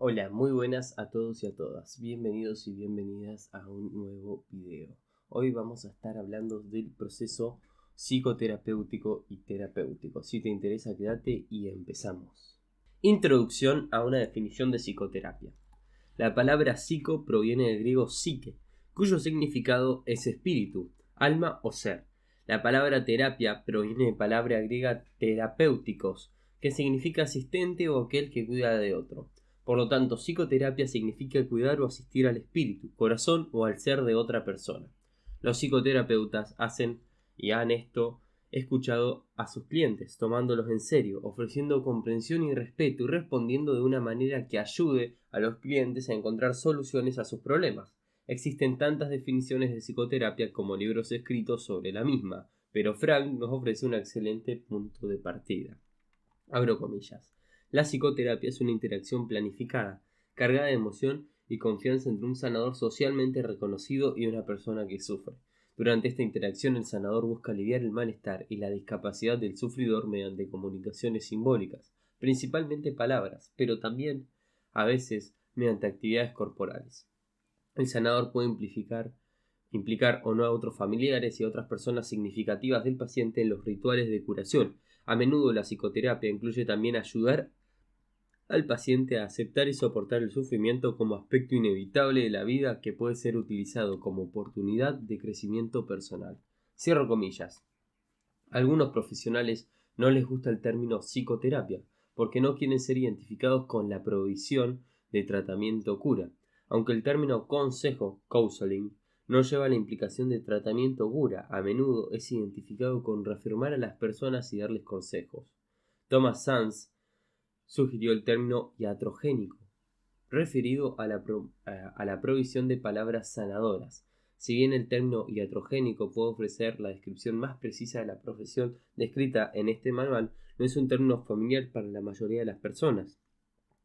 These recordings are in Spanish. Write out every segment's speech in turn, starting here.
Hola, muy buenas a todos y a todas. Bienvenidos y bienvenidas a un nuevo video. Hoy vamos a estar hablando del proceso psicoterapéutico y terapéutico. Si te interesa, quédate y empezamos. Introducción a una definición de psicoterapia. La palabra psico proviene del griego psique, cuyo significado es espíritu, alma o ser. La palabra terapia proviene de la palabra griega terapéuticos, que significa asistente o aquel que cuida de otro. Por lo tanto, psicoterapia significa cuidar o asistir al espíritu, corazón o al ser de otra persona. Los psicoterapeutas hacen y han escuchado a sus clientes, tomándolos en serio, ofreciendo comprensión y respeto y respondiendo de una manera que ayude a los clientes a encontrar soluciones a sus problemas. Existen tantas definiciones de psicoterapia como libros escritos sobre la misma, pero Frank nos ofrece un excelente punto de partida. Abro comillas. La psicoterapia es una interacción planificada, cargada de emoción y confianza entre un sanador socialmente reconocido y una persona que sufre. Durante esta interacción el sanador busca aliviar el malestar y la discapacidad del sufridor mediante comunicaciones simbólicas, principalmente palabras, pero también, a veces, mediante actividades corporales. El sanador puede implicar o no a otros familiares y a otras personas significativas del paciente en los rituales de curación. A menudo la psicoterapia incluye también ayudar al paciente a aceptar y soportar el sufrimiento como aspecto inevitable de la vida que puede ser utilizado como oportunidad de crecimiento personal. Cierro comillas. A algunos profesionales no les gusta el término psicoterapia porque no quieren ser identificados con la provisión de tratamiento cura, aunque el término consejo, counseling, no lleva la implicación de tratamiento cura, a menudo es identificado con reafirmar a las personas y darles consejos. Thomas Sanz sugirió el término iatrogénico, referido a la provisión de palabras sanadoras. Si bien el término iatrogénico puede ofrecer la descripción más precisa de la profesión descrita en este manual, no es un término familiar para la mayoría de las personas.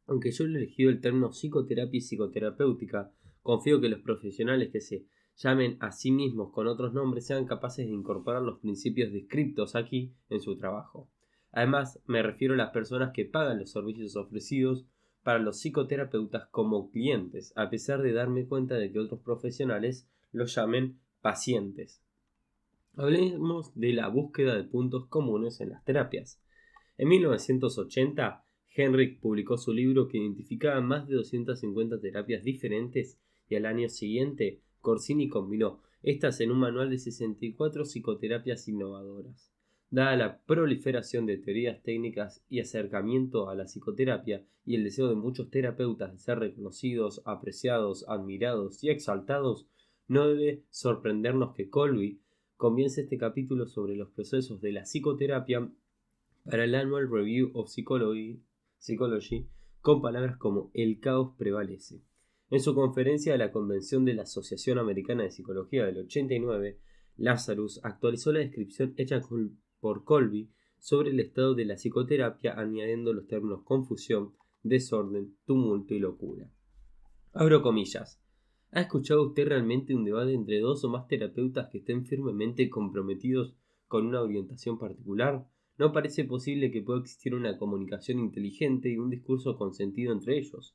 Aunque yo he elegido el término psicoterapia y psicoterapéutica, confío que los profesionales que se llamen a sí mismos con otros nombres sean capaces de incorporar los principios descritos aquí en su trabajo. Además, me refiero a las personas que pagan los servicios ofrecidos para los psicoterapeutas como clientes, a pesar de darme cuenta de que otros profesionales los llamen pacientes. Hablemos de la búsqueda de puntos comunes en las terapias. En 1980, Henrik publicó su libro que identificaba más de 250 terapias diferentes y al año siguiente Corsini combinó estas en un manual de 64 psicoterapias innovadoras. Dada la proliferación de teorías técnicas y acercamiento a la psicoterapia y el deseo de muchos terapeutas de ser reconocidos, apreciados, admirados y exaltados, no debe sorprendernos que Colby comience este capítulo sobre los procesos de la psicoterapia para el Annual Review of Psychology con palabras como el caos prevalece. En su conferencia de la Convención de la Asociación Americana de Psicología del 89, Lazarus actualizó la descripción hecha por Colby sobre el estado de la psicoterapia añadiendo los términos confusión, desorden, tumulto y locura. Abro comillas. ¿Ha escuchado usted realmente un debate entre dos o más terapeutas que estén firmemente comprometidos con una orientación particular? No parece posible que pueda existir una comunicación inteligente y un discurso con sentido entre ellos.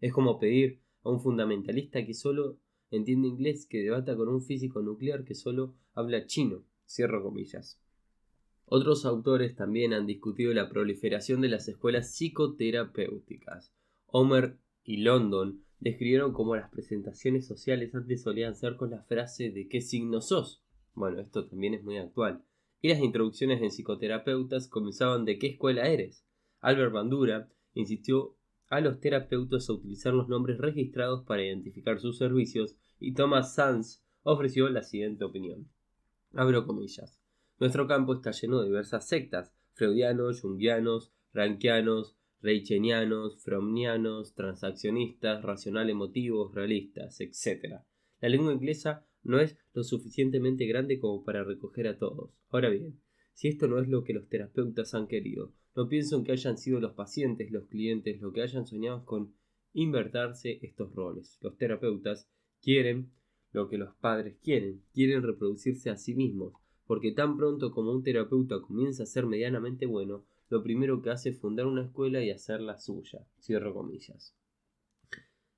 Es como pedir a un fundamentalista que solo entiende inglés que debata con un físico nuclear que solo habla chino. Cierro comillas. Otros autores también han discutido la proliferación de las escuelas psicoterapéuticas. Homer y London describieron cómo las presentaciones sociales antes solían ser con la frase ¿de qué signo sos? Bueno, esto también es muy actual. Y las introducciones en psicoterapeutas comenzaban ¿de qué escuela eres? Albert Bandura insistió a los terapeutas a utilizar los nombres registrados para identificar sus servicios y Thomas Sanz ofreció la siguiente opinión. Abro comillas. Nuestro campo está lleno de diversas sectas, freudianos, jungianos, rankianos, reichenianos, fromnianos, transaccionistas, racional emotivos, realistas, etc. La lengua inglesa no es lo suficientemente grande como para recoger a todos. Ahora bien, si esto no es lo que los terapeutas han querido, no pienso en que hayan sido los pacientes, los clientes, lo que hayan soñado con invertirse estos roles. Los terapeutas quieren lo que los padres quieren reproducirse a sí mismos, porque tan pronto como un terapeuta comienza a ser medianamente bueno, lo primero que hace es fundar una escuela y hacerla suya. Cierro comillas.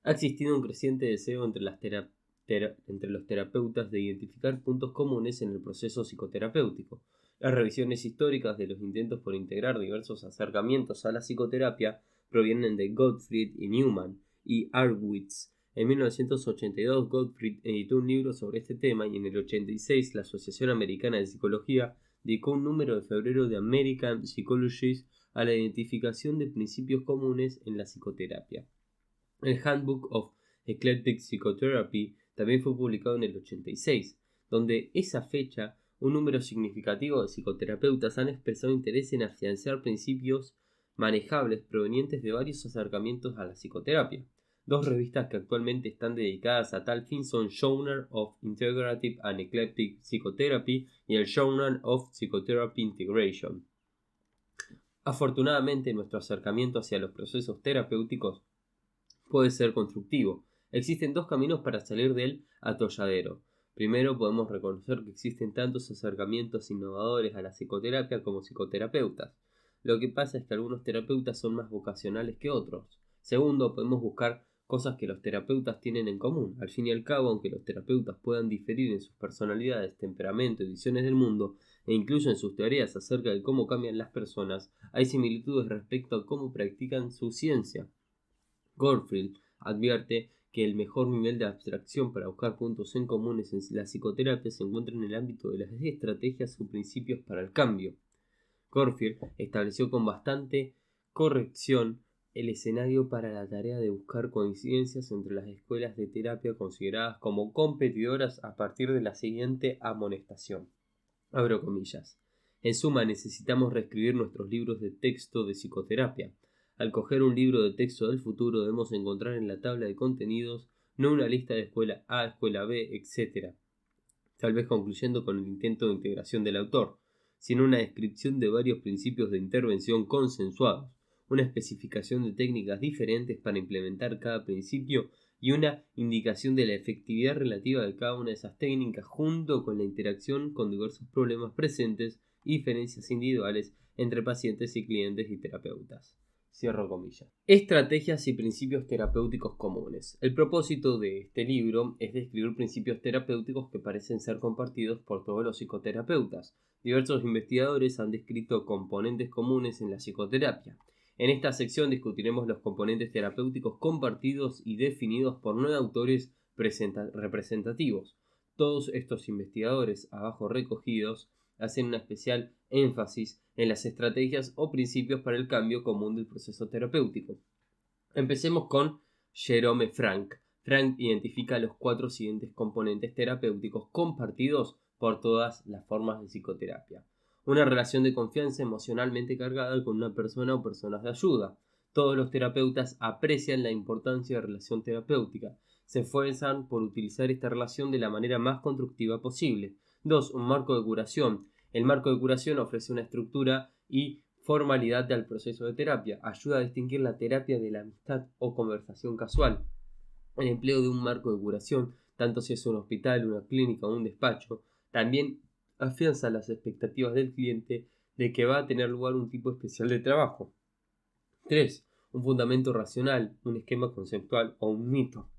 Ha existido un creciente deseo entre los terapeutas de identificar puntos comunes en el proceso psicoterapéutico. Las revisiones históricas de los intentos por integrar diversos acercamientos a la psicoterapia provienen de Gottfried y Neumann y Arwitz. En 1982, Gottfried editó un libro sobre este tema y en el 86 la Asociación Americana de Psicología dedicó un número de febrero de American Psychologist a la identificación de principios comunes en la psicoterapia. El Handbook of Eclectic Psychotherapy también fue publicado en el 86, donde esa fecha un número significativo de psicoterapeutas han expresado interés en afianzar principios manejables provenientes de varios acercamientos a la psicoterapia. Dos revistas que actualmente están dedicadas a tal fin son Journal of Integrative and Eclectic Psychotherapy y el Journal of Psychotherapy Integration. Afortunadamente, nuestro acercamiento hacia los procesos terapéuticos puede ser constructivo. Existen dos caminos para salir del atolladero. Primero, podemos reconocer que existen tantos acercamientos innovadores a la psicoterapia como psicoterapeutas. Lo que pasa es que algunos terapeutas son más vocacionales que otros. Segundo, podemos buscar cosas que los terapeutas tienen en común. Al fin y al cabo, aunque los terapeutas puedan diferir en sus personalidades, temperamento y visiones del mundo, e incluso en sus teorías acerca de cómo cambian las personas, hay similitudes respecto a cómo practican su ciencia. Gottfried advierte que el mejor nivel de abstracción para buscar puntos en comunes en la psicoterapia se encuentra en el ámbito de las estrategias o principios para el cambio. Gottfried estableció con bastante corrección el escenario para la tarea de buscar coincidencias entre las escuelas de terapia consideradas como competidoras a partir de la siguiente amonestación. Abro comillas. En suma, necesitamos reescribir nuestros libros de texto de psicoterapia. Al coger un libro de texto del futuro debemos encontrar en la tabla de contenidos no una lista de escuela A, escuela B, etc., tal vez concluyendo con el intento de integración del autor, sino una descripción de varios principios de intervención consensuados, una especificación de técnicas diferentes para implementar cada principio y una indicación de la efectividad relativa de cada una de esas técnicas junto con la interacción con diversos problemas presentes y diferencias individuales entre pacientes y clientes y terapeutas. Cierro comillas. Estrategias y principios terapéuticos comunes. El propósito de este libro es describir principios terapéuticos que parecen ser compartidos por todos los psicoterapeutas. Diversos investigadores han descrito componentes comunes en la psicoterapia. En esta sección discutiremos los componentes terapéuticos compartidos y definidos por 9 autores representativos. Todos estos investigadores, abajo recogidos, hacen un especial énfasis en las estrategias o principios para el cambio común del proceso terapéutico. Empecemos con Jerome Frank. Frank identifica los 4 siguientes componentes terapéuticos compartidos por todas las formas de psicoterapia. Una relación de confianza emocionalmente cargada con una persona o personas de ayuda. Todos los terapeutas aprecian la importancia de la relación terapéutica. Se esfuerzan por utilizar esta relación de la manera más constructiva posible. 2. Un marco de curación. El marco de curación ofrece una estructura y formalidad al proceso de terapia. Ayuda a distinguir la terapia de la amistad o conversación casual. El empleo de un marco de curación, tanto si es un hospital, una clínica o un despacho, también afianza las expectativas del cliente de que va a tener lugar un tipo especial de trabajo. 3. Un fundamento racional, un esquema conceptual o un mito.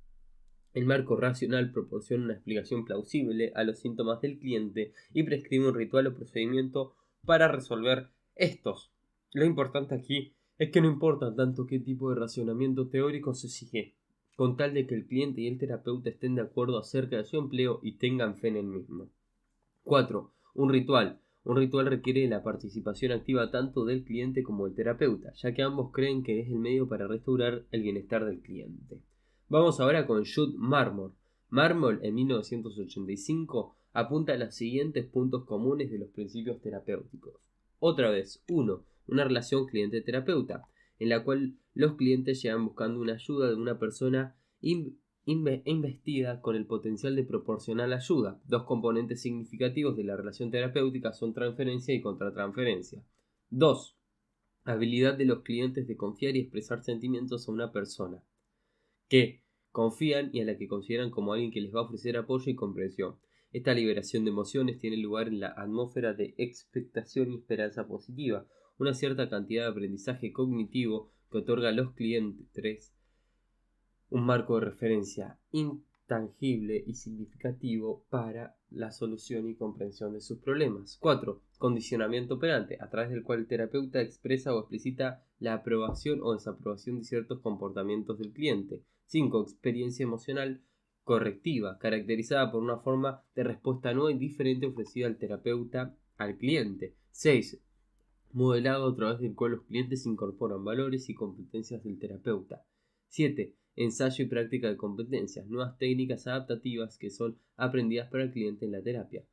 El marco racional proporciona una explicación plausible a los síntomas del cliente y prescribe un ritual o procedimiento para resolver estos. Lo importante aquí es que no importa tanto qué tipo de racionamiento teórico se sigue, con tal de que el cliente y el terapeuta estén de acuerdo acerca de su empleo y tengan fe en el mismo. 4. Un ritual. Un ritual requiere la participación activa tanto del cliente como del terapeuta, ya que ambos creen que es el medio para restaurar el bienestar del cliente. Vamos ahora con Judd Marmor. Marmor, en 1985, apunta a los siguientes puntos comunes de los principios terapéuticos. Otra vez, 1. Una relación cliente-terapeuta, en la cual los clientes llegan buscando una ayuda de una persona investida con el potencial de proporcionar ayuda. 2 componentes significativos de la relación terapéutica son transferencia y contratransferencia. 2. Habilidad de los clientes de confiar y expresar sentimientos a una persona que confían y a la que consideran como alguien que les va a ofrecer apoyo y comprensión. Esta liberación de emociones tiene lugar en la atmósfera de expectación y esperanza positiva, una cierta cantidad de aprendizaje cognitivo que otorga a los clientes un marco de referencia intangible y significativo para la solución y comprensión de sus problemas. 4. Condicionamiento operante, a través del cual el terapeuta expresa o explicita la aprobación o desaprobación de ciertos comportamientos del cliente. 5. Experiencia emocional correctiva, caracterizada por una forma de respuesta nueva y diferente ofrecida al terapeuta al cliente. 6. Modelado a través del cual los clientes incorporan valores y competencias del terapeuta. 7. Ensayo y práctica de competencias, nuevas técnicas adaptativas que son aprendidas para el cliente en la terapia.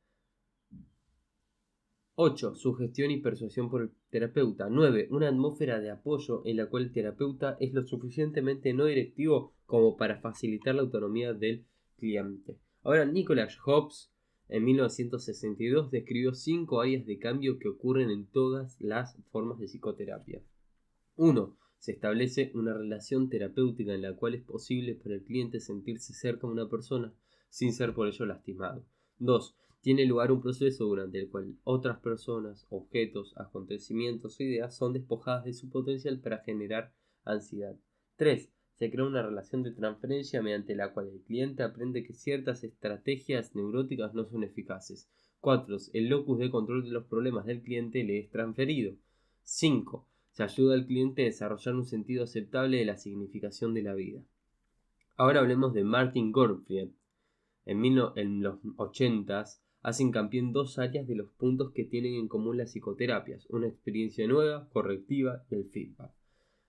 8. Sugestión y persuasión por el terapeuta. 9. Una atmósfera de apoyo en la cual el terapeuta es lo suficientemente no directivo como para facilitar la autonomía del cliente. Ahora, Nicholas Hobbes en 1962 describió 5 áreas de cambio que ocurren en todas las formas de psicoterapia. 1. Se establece una relación terapéutica en la cual es posible para el cliente sentirse cerca de una persona sin ser por ello lastimado. 2. Tiene lugar un proceso durante el cual otras personas, objetos, acontecimientos o ideas son despojadas de su potencial para generar ansiedad. 3. Se crea una relación de transferencia mediante la cual el cliente aprende que ciertas estrategias neuróticas no son eficaces. 4. El locus de control de los problemas del cliente le es transferido. 5. Se ayuda al cliente a desarrollar un sentido aceptable de la significación de la vida. Ahora hablemos de Martin Gottfried. En los 80s hace hincapié en 2 áreas de los puntos que tienen en común las psicoterapias: una experiencia nueva, correctiva y el feedback.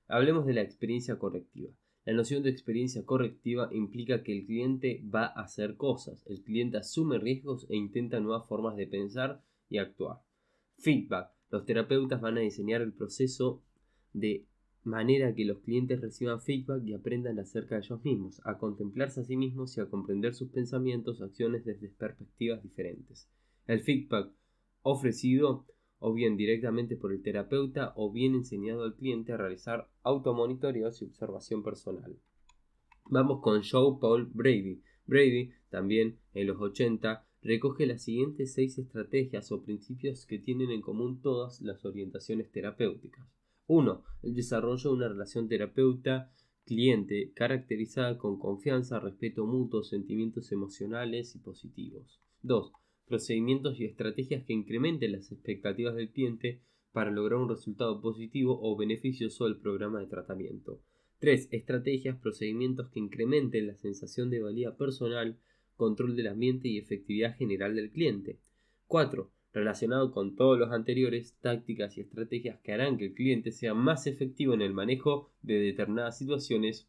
Hablemos de la experiencia correctiva. La noción de experiencia correctiva implica que el cliente va a hacer cosas, el cliente asume riesgos e intenta nuevas formas de pensar y actuar. Feedback. Los terapeutas van a diseñar el proceso de manera que los clientes reciban feedback y aprendan acerca de ellos mismos, a contemplarse a sí mismos y a comprender sus pensamientos, acciones desde perspectivas diferentes. El feedback ofrecido o bien directamente por el terapeuta o bien enseñado al cliente a realizar automonitoreos y observación personal. Vamos con Joe Paul Brady. Brady, también en los 80, recoge las siguientes 6 estrategias o principios que tienen en común todas las orientaciones terapéuticas. 1. El desarrollo de una relación terapeuta-cliente caracterizada con confianza, respeto mutuo, sentimientos emocionales y positivos. 2. Procedimientos y estrategias que incrementen las expectativas del cliente para lograr un resultado positivo o beneficioso del programa de tratamiento. 3. Estrategias, procedimientos que incrementen la sensación de valía personal, control del ambiente y efectividad general del cliente. 4. Relacionado con todos los anteriores, tácticas y estrategias que harán que el cliente sea más efectivo en el manejo de determinadas situaciones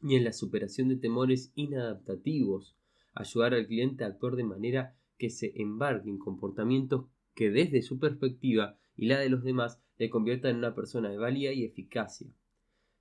y en la superación de temores inadaptativos. Ayudar al cliente a actuar de manera que se embarque en comportamientos que desde su perspectiva y la de los demás le conviertan en una persona de valía y eficacia.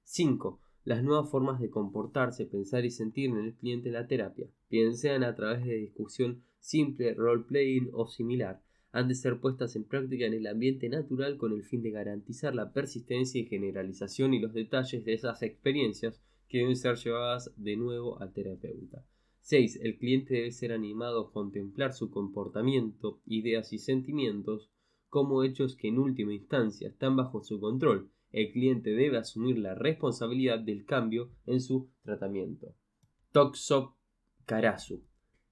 5. Las nuevas formas de comportarse, pensar y sentir en el cliente en la terapia, bien sean a través de discusión simple, role-playing o similar, han de ser puestas en práctica en el ambiente natural con el fin de garantizar la persistencia y generalización y los detalles de esas experiencias que deben ser llevadas de nuevo al terapeuta. 6. El cliente debe ser animado a contemplar su comportamiento, ideas y sentimientos como hechos que en última instancia están bajo su control. El cliente debe asumir la responsabilidad del cambio en su tratamiento. Toksok Karasu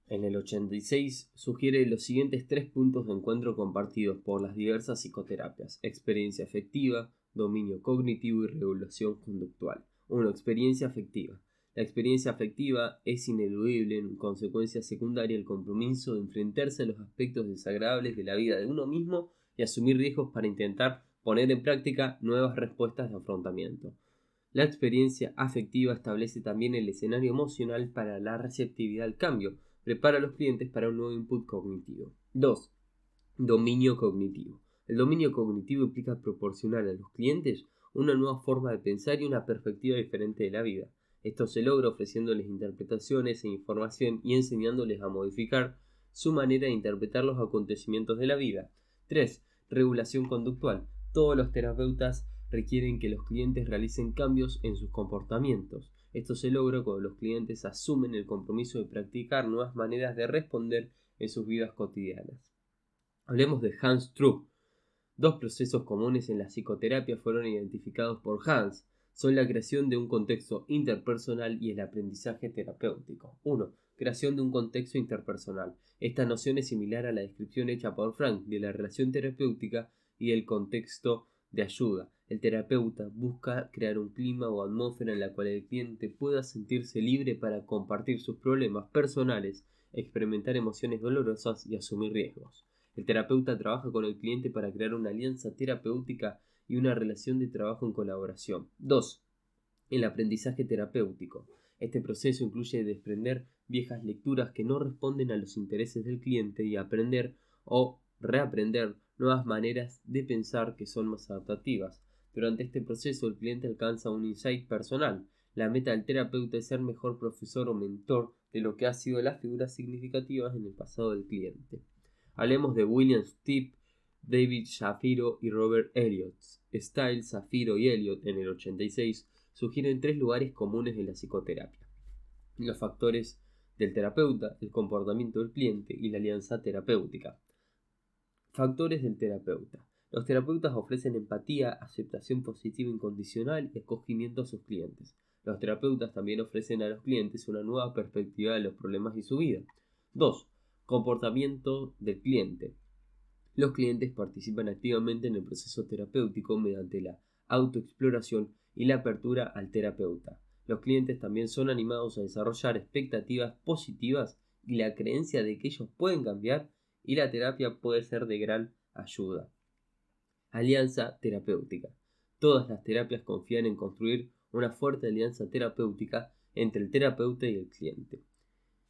en el 86 sugiere los siguientes 3 puntos de encuentro compartidos por las diversas psicoterapias: experiencia afectiva, dominio cognitivo y regulación conductual. 1. Experiencia afectiva. La experiencia afectiva es ineludible, en consecuencia secundaria, el compromiso de enfrentarse a los aspectos desagradables de la vida de uno mismo y asumir riesgos para intentar poner en práctica nuevas respuestas de afrontamiento. La experiencia afectiva establece también el escenario emocional para la receptividad al cambio, prepara a los clientes para un nuevo input cognitivo. 2. Dominio cognitivo. El dominio cognitivo implica proporcionar a los clientes una nueva forma de pensar y una perspectiva diferente de la vida. Esto se logra ofreciéndoles interpretaciones e información y enseñándoles a modificar su manera de interpretar los acontecimientos de la vida. 3. Regulación conductual. Todos los terapeutas requieren que los clientes realicen cambios en sus comportamientos. Esto se logra cuando los clientes asumen el compromiso de practicar nuevas maneras de responder en sus vidas cotidianas. Hablemos de Hans Trupp. 2 procesos comunes en la psicoterapia fueron identificados por Hans. son la creación de un contexto interpersonal y el aprendizaje terapéutico. 1. Creación de un contexto interpersonal. Esta noción es similar a la descripción hecha por Frank de la relación terapéutica y el contexto de ayuda. El terapeuta busca crear un clima o atmósfera en la cual el cliente pueda sentirse libre para compartir sus problemas personales, experimentar emociones dolorosas y asumir riesgos. El terapeuta trabaja con el cliente para crear una alianza terapéutica y una relación de trabajo en colaboración. 2. El aprendizaje terapéutico. Este proceso incluye desprender viejas lecturas que no responden a los intereses del cliente y aprender o reaprender nuevas maneras de pensar que son más adaptativas. Durante este proceso el cliente alcanza un insight personal. La meta del terapeuta es ser mejor profesor o mentor de lo que ha sido las figuras significativas en el pasado del cliente. Hablemos de William Stepp, David Shapiro y Robert Elliott. Stiles, Shapiro y Elliott en el 86 sugieren 3 lugares comunes en la psicoterapia: los factores del terapeuta, el comportamiento del cliente y la alianza terapéutica. Factores del terapeuta. Los terapeutas ofrecen empatía, aceptación positiva incondicional y acogimiento a sus clientes. Los terapeutas también ofrecen a los clientes una nueva perspectiva de los problemas y su vida. 2. Comportamiento del cliente. Los clientes participan activamente en el proceso terapéutico mediante la autoexploración y la apertura al terapeuta. Los clientes también son animados a desarrollar expectativas positivas y la creencia de que ellos pueden cambiar, y la terapia puede ser de gran ayuda. Alianza terapéutica. Todas las terapias confían en construir una fuerte alianza terapéutica entre el terapeuta y el cliente.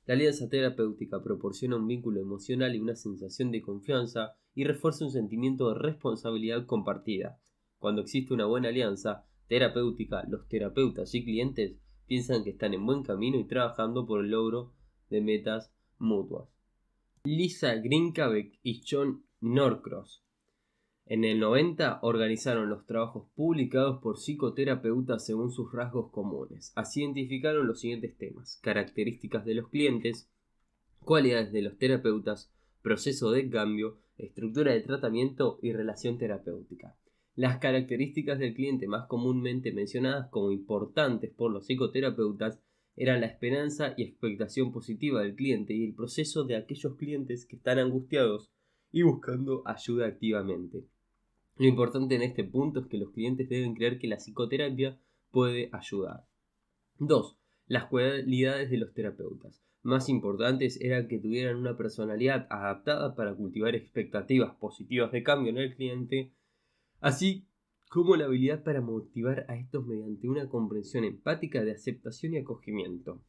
La alianza terapéutica proporciona un vínculo emocional y una sensación de confianza y refuerza un sentimiento de responsabilidad compartida. Cuando existe una buena alianza terapéutica, los terapeutas y clientes piensan que están en buen camino y trabajando por el logro de metas mutuas. Lisa Grinkabeck y John Norcross en el 90 organizaron los trabajos publicados por psicoterapeutas según sus rasgos comunes. Así identificaron los siguientes temas: características de los clientes, cualidades de los terapeutas, proceso de cambio, estructura de tratamiento y relación terapéutica. Las características del cliente más comúnmente mencionadas como importantes por los psicoterapeutas eran la esperanza y expectación positiva del cliente y el proceso de aquellos clientes que están angustiados y buscando ayuda activamente. Lo importante en este punto es que los clientes deben creer que la psicoterapia puede ayudar. 2. Las cualidades de los terapeutas más importantes eran que tuvieran una personalidad adaptada para cultivar expectativas positivas de cambio en el cliente, así como la habilidad para motivar a estos mediante una comprensión empática de aceptación y acogimiento.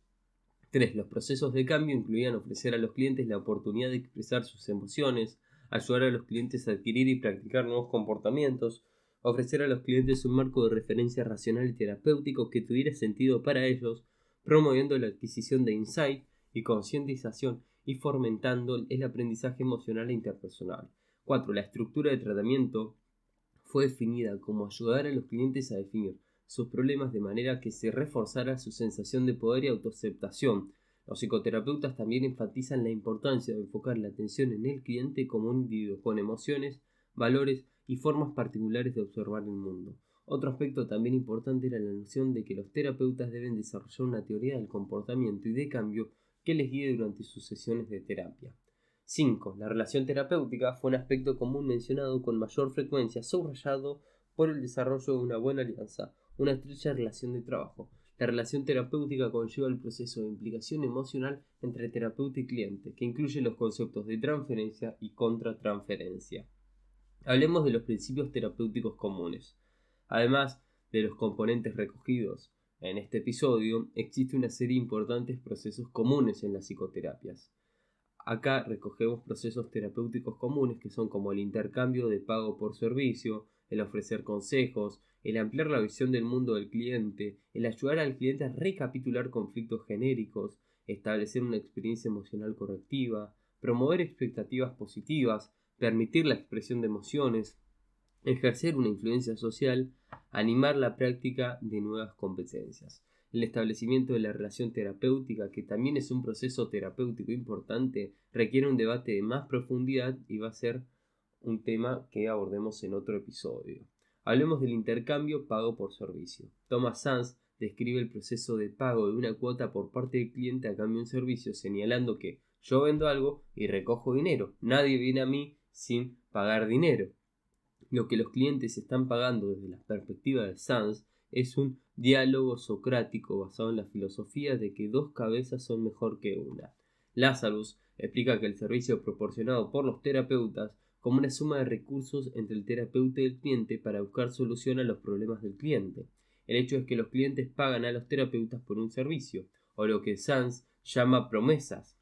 3. Los procesos de cambio incluían ofrecer a los clientes la oportunidad de expresar sus emociones, ayudar a los clientes a adquirir y practicar nuevos comportamientos, ofrecer a los clientes un marco de referencia racional y terapéutico que tuviera sentido para ellos, promoviendo la adquisición de insight y concientización y fomentando el aprendizaje emocional e interpersonal. 4. La estructura de tratamiento fue definida como ayudar a los clientes a definir sus problemas de manera que se reforzara su sensación de poder y autoaceptación. Los psicoterapeutas también enfatizan la importancia de enfocar la atención en el cliente como un individuo con emociones, valores y formas particulares de observar el mundo. Otro aspecto también importante era la noción de que los terapeutas deben desarrollar una teoría del comportamiento y de cambio que les guíe durante sus sesiones de terapia. 5. La relación terapéutica fue un aspecto común mencionado con mayor frecuencia, subrayado por el desarrollo de una buena alianza, una estrecha relación de trabajo. La relación terapéutica conlleva el proceso de implicación emocional entre terapeuta y cliente, que incluye los conceptos de transferencia y contratransferencia. Hablemos de los principios terapéuticos comunes. Además de los componentes recogidos en este episodio, existe una serie de importantes procesos comunes en las psicoterapias. Acá recogemos procesos terapéuticos comunes que son como el intercambio de pago por servicio, el ofrecer consejos, el ampliar la visión del mundo del cliente, el ayudar al cliente a recapitular conflictos genéricos, establecer una experiencia emocional correctiva, promover expectativas positivas, permitir la expresión de emociones, ejercer una influencia social, animar la práctica de nuevas competencias. El establecimiento de la relación terapéutica, que también es un proceso terapéutico importante, requiere un debate de más profundidad y va a ser un tema que abordemos en otro episodio. Hablemos del intercambio pago por servicio. Thomas Sands describe el proceso de pago de una cuota por parte del cliente a cambio de un servicio, señalando que yo vendo algo y recojo dinero. Nadie viene a mí sin pagar dinero. Lo que los clientes están pagando desde la perspectiva de Sands es un diálogo socrático basado en la filosofía de que dos cabezas son mejor que una. Lazarus explica que el servicio proporcionado por los terapeutas como una suma de recursos entre el terapeuta y el cliente para buscar solución a los problemas del cliente. El hecho es que los clientes pagan a los terapeutas por un servicio, o lo que Sands llama promesas.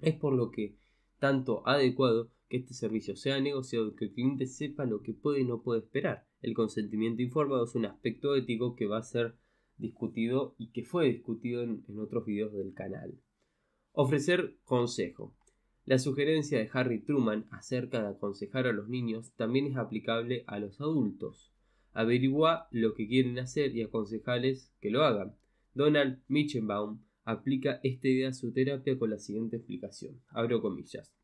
Es por lo que tanto adecuado que este servicio sea negociado y que el cliente sepa lo que puede y no puede esperar. El consentimiento informado es un aspecto ético que va a ser discutido y que fue discutido en otros videos del canal. Ofrecer consejo. La sugerencia de Harry Truman acerca de aconsejar a los niños también es aplicable a los adultos. Averigua lo que quieren hacer y aconsejarles que lo hagan. Donald Michenbaum aplica esta idea a su terapia con la siguiente explicación. Abro comillas.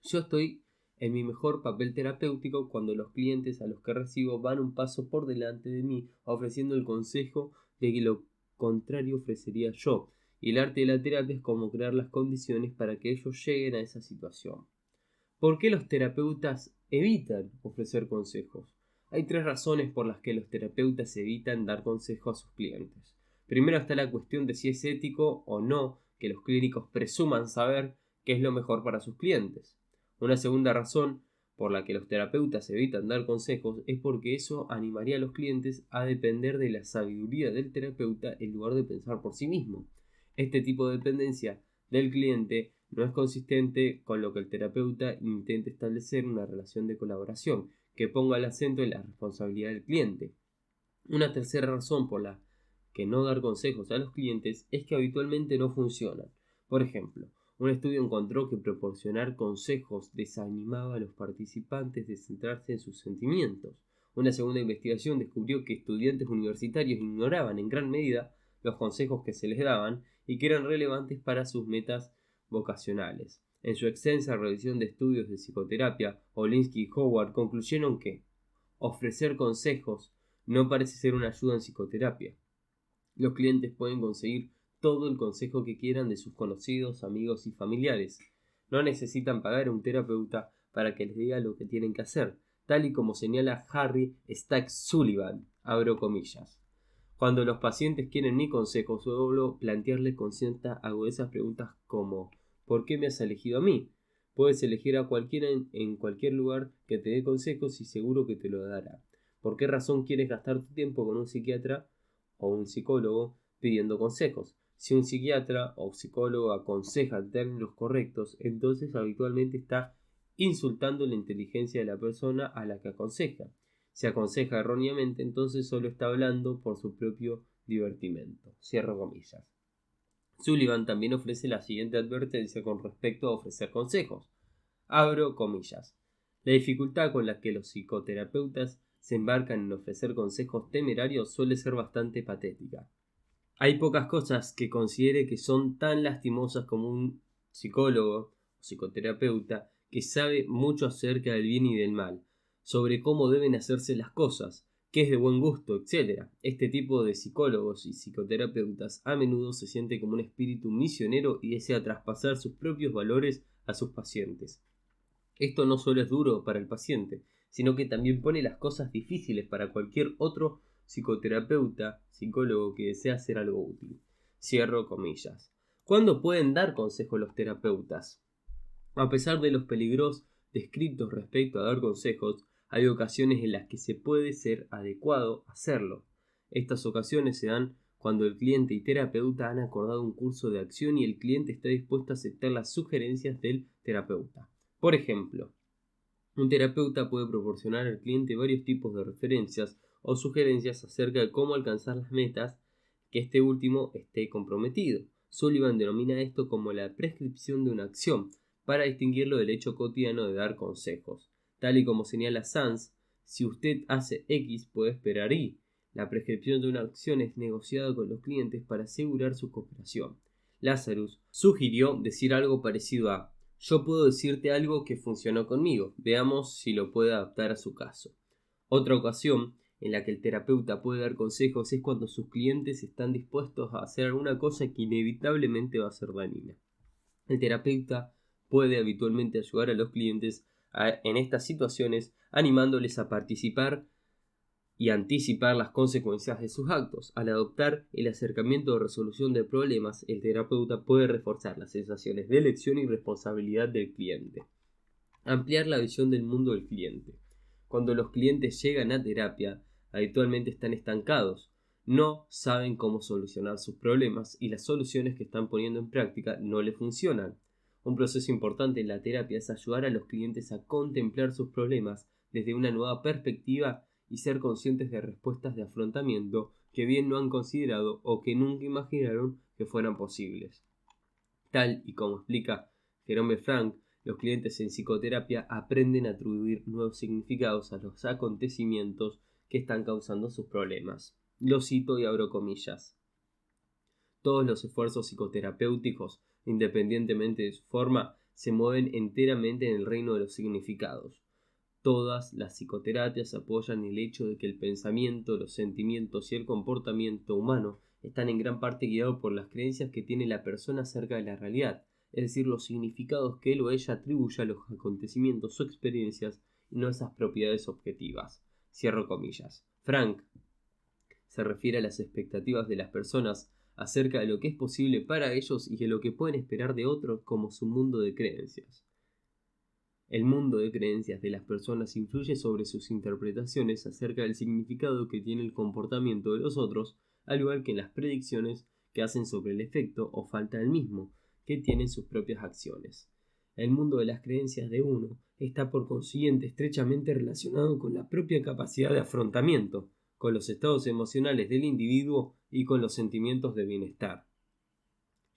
Yo estoy en mi mejor papel terapéutico cuando los clientes a los que recibo van un paso por delante de mí ofreciendo el consejo de que lo contrario ofrecería yo. Y el arte de la terapia es como crear las condiciones para que ellos lleguen a esa situación. ¿Por qué los terapeutas evitan ofrecer consejos? Hay 3 razones por las que los terapeutas evitan dar consejos a sus clientes. Primero está la cuestión de si es ético o no que los clínicos presuman saber qué es lo mejor para sus clientes. Una segunda razón por la que los terapeutas evitan dar consejos es porque eso animaría a los clientes a depender de la sabiduría del terapeuta en lugar de pensar por sí mismo. Este tipo de dependencia del cliente no es consistente con lo que el terapeuta intenta establecer una relación de colaboración que ponga el acento en la responsabilidad del cliente. Una tercera razón por la que no dar consejos a los clientes es que habitualmente no funcionan. Por ejemplo, un estudio encontró que proporcionar consejos desanimaba a los participantes de centrarse en sus sentimientos. Una segunda investigación descubrió que estudiantes universitarios ignoraban en gran medida los consejos que se les daban y que eran relevantes para sus metas vocacionales. En su extensa revisión de estudios de psicoterapia, Olinsky y Howard concluyeron que ofrecer consejos no parece ser una ayuda en psicoterapia. Los clientes pueden conseguir todo el consejo que quieran de sus conocidos, amigos y familiares. No necesitan pagar a un terapeuta para que les diga lo que tienen que hacer, tal y como señala Harry Stack Sullivan, abro comillas. Cuando los pacientes quieren mi consejo, suelo plantearles con cierta agudeza preguntas como ¿por qué me has elegido a mí? Puedes elegir a cualquiera en cualquier lugar que te dé consejos y seguro que te lo dará. ¿Por qué razón quieres gastar tu tiempo con un psiquiatra o un psicólogo pidiendo consejos? Si un psiquiatra o psicólogo aconseja en términos correctos, entonces habitualmente está insultando la inteligencia de la persona a la que aconseja. Si aconseja erróneamente, entonces solo está hablando por su propio divertimento. Cierro comillas. Sullivan también ofrece la siguiente advertencia con respecto a ofrecer consejos. Abro comillas. La dificultad con la que los psicoterapeutas se embarcan en ofrecer consejos temerarios suele ser bastante patética. Hay pocas cosas que considere que son tan lastimosas como un psicólogo o psicoterapeuta que sabe mucho acerca del bien y del mal, sobre cómo deben hacerse las cosas, qué es de buen gusto, etc. Este tipo de psicólogos y psicoterapeutas a menudo se siente como un espíritu misionero y desea traspasar sus propios valores a sus pacientes. Esto no solo es duro para el paciente, sino que también pone las cosas difíciles para cualquier otro psicoterapeuta, psicólogo que desea hacer algo útil. Cierro comillas. ¿Cuándo pueden dar consejos los terapeutas? A pesar de los peligros descritos respecto a dar consejos, hay ocasiones en las que se puede ser adecuado hacerlo. Estas ocasiones se dan cuando el cliente y terapeuta han acordado un curso de acción y el cliente está dispuesto a aceptar las sugerencias del terapeuta. Por ejemplo, un terapeuta puede proporcionar al cliente varios tipos de referencias o sugerencias acerca de cómo alcanzar las metas que este último esté comprometido. Sullivan denomina esto como la prescripción de una acción, para distinguirlo del hecho cotidiano de dar consejos. Tal y como señala Sands, si usted hace X, puede esperar Y. La prescripción de una acción es negociada con los clientes para asegurar su cooperación. Lazarus sugirió decir algo parecido a yo puedo decirte algo que funcionó conmigo, veamos si lo puede adaptar a su caso. Otra ocasión en la que el terapeuta puede dar consejos es cuando sus clientes están dispuestos a hacer alguna cosa que inevitablemente va a ser dañina. El terapeuta puede habitualmente ayudar a los clientes en estas situaciones, animándoles a participar y anticipar las consecuencias de sus actos. Al adoptar el acercamiento de resolución de problemas, el terapeuta puede reforzar las sensaciones de elección y responsabilidad del cliente. Ampliar la visión del mundo del cliente. Cuando los clientes llegan a terapia, habitualmente están estancados, no saben cómo solucionar sus problemas y las soluciones que están poniendo en práctica no les funcionan. Un proceso importante en la terapia es ayudar a los clientes a contemplar sus problemas desde una nueva perspectiva y ser conscientes de respuestas de afrontamiento que bien no han considerado o que nunca imaginaron que fueran posibles. Tal y como explica Jerome Frank, los clientes en psicoterapia aprenden a atribuir nuevos significados a los acontecimientos que están causando sus problemas. Lo cito y abro comillas. Todos los esfuerzos psicoterapéuticos, independientemente de su forma, se mueven enteramente en el reino de los significados. Todas las psicoterapias apoyan el hecho de que el pensamiento, los sentimientos y el comportamiento humano están en gran parte guiados por las creencias que tiene la persona acerca de la realidad, es decir, los significados que él o ella atribuye a los acontecimientos o experiencias y no esas propiedades objetivas. Cierro comillas. Frank se refiere a las expectativas de las personas acerca de lo que es posible para ellos y de lo que pueden esperar de otros como su mundo de creencias. El mundo de creencias de las personas influye sobre sus interpretaciones acerca del significado que tiene el comportamiento de los otros, al igual que en las predicciones que hacen sobre el efecto o falta del mismo que tienen sus propias acciones. El mundo de las creencias de uno está por consiguiente estrechamente relacionado con la propia capacidad de afrontamiento, con los estados emocionales del individuo y con los sentimientos de bienestar.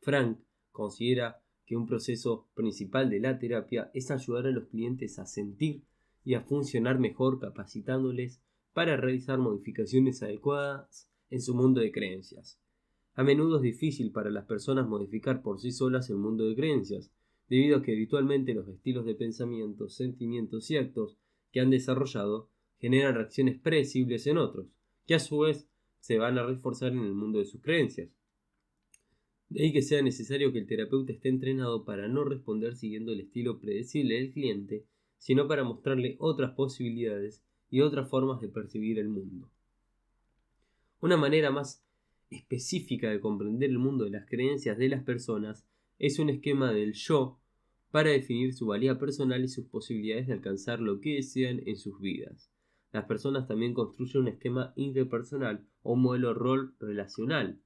Frank considera que un proceso principal de la terapia es ayudar a los clientes a sentir y a funcionar mejor, capacitándoles para realizar modificaciones adecuadas en su mundo de creencias. A menudo es difícil para las personas modificar por sí solas el mundo de creencias, debido a que habitualmente los estilos de pensamiento, sentimientos y actos que han desarrollado generan reacciones predecibles en otros, que a su vez se van a reforzar en el mundo de sus creencias. De ahí que sea necesario que el terapeuta esté entrenado para no responder siguiendo el estilo predecible del cliente, sino para mostrarle otras posibilidades y otras formas de percibir el mundo. Una manera más específica de comprender el mundo de las creencias de las personas es un esquema del yo para definir su valía personal y sus posibilidades de alcanzar lo que desean en sus vidas. Las personas también construyen un esquema interpersonal o un modelo rol relacional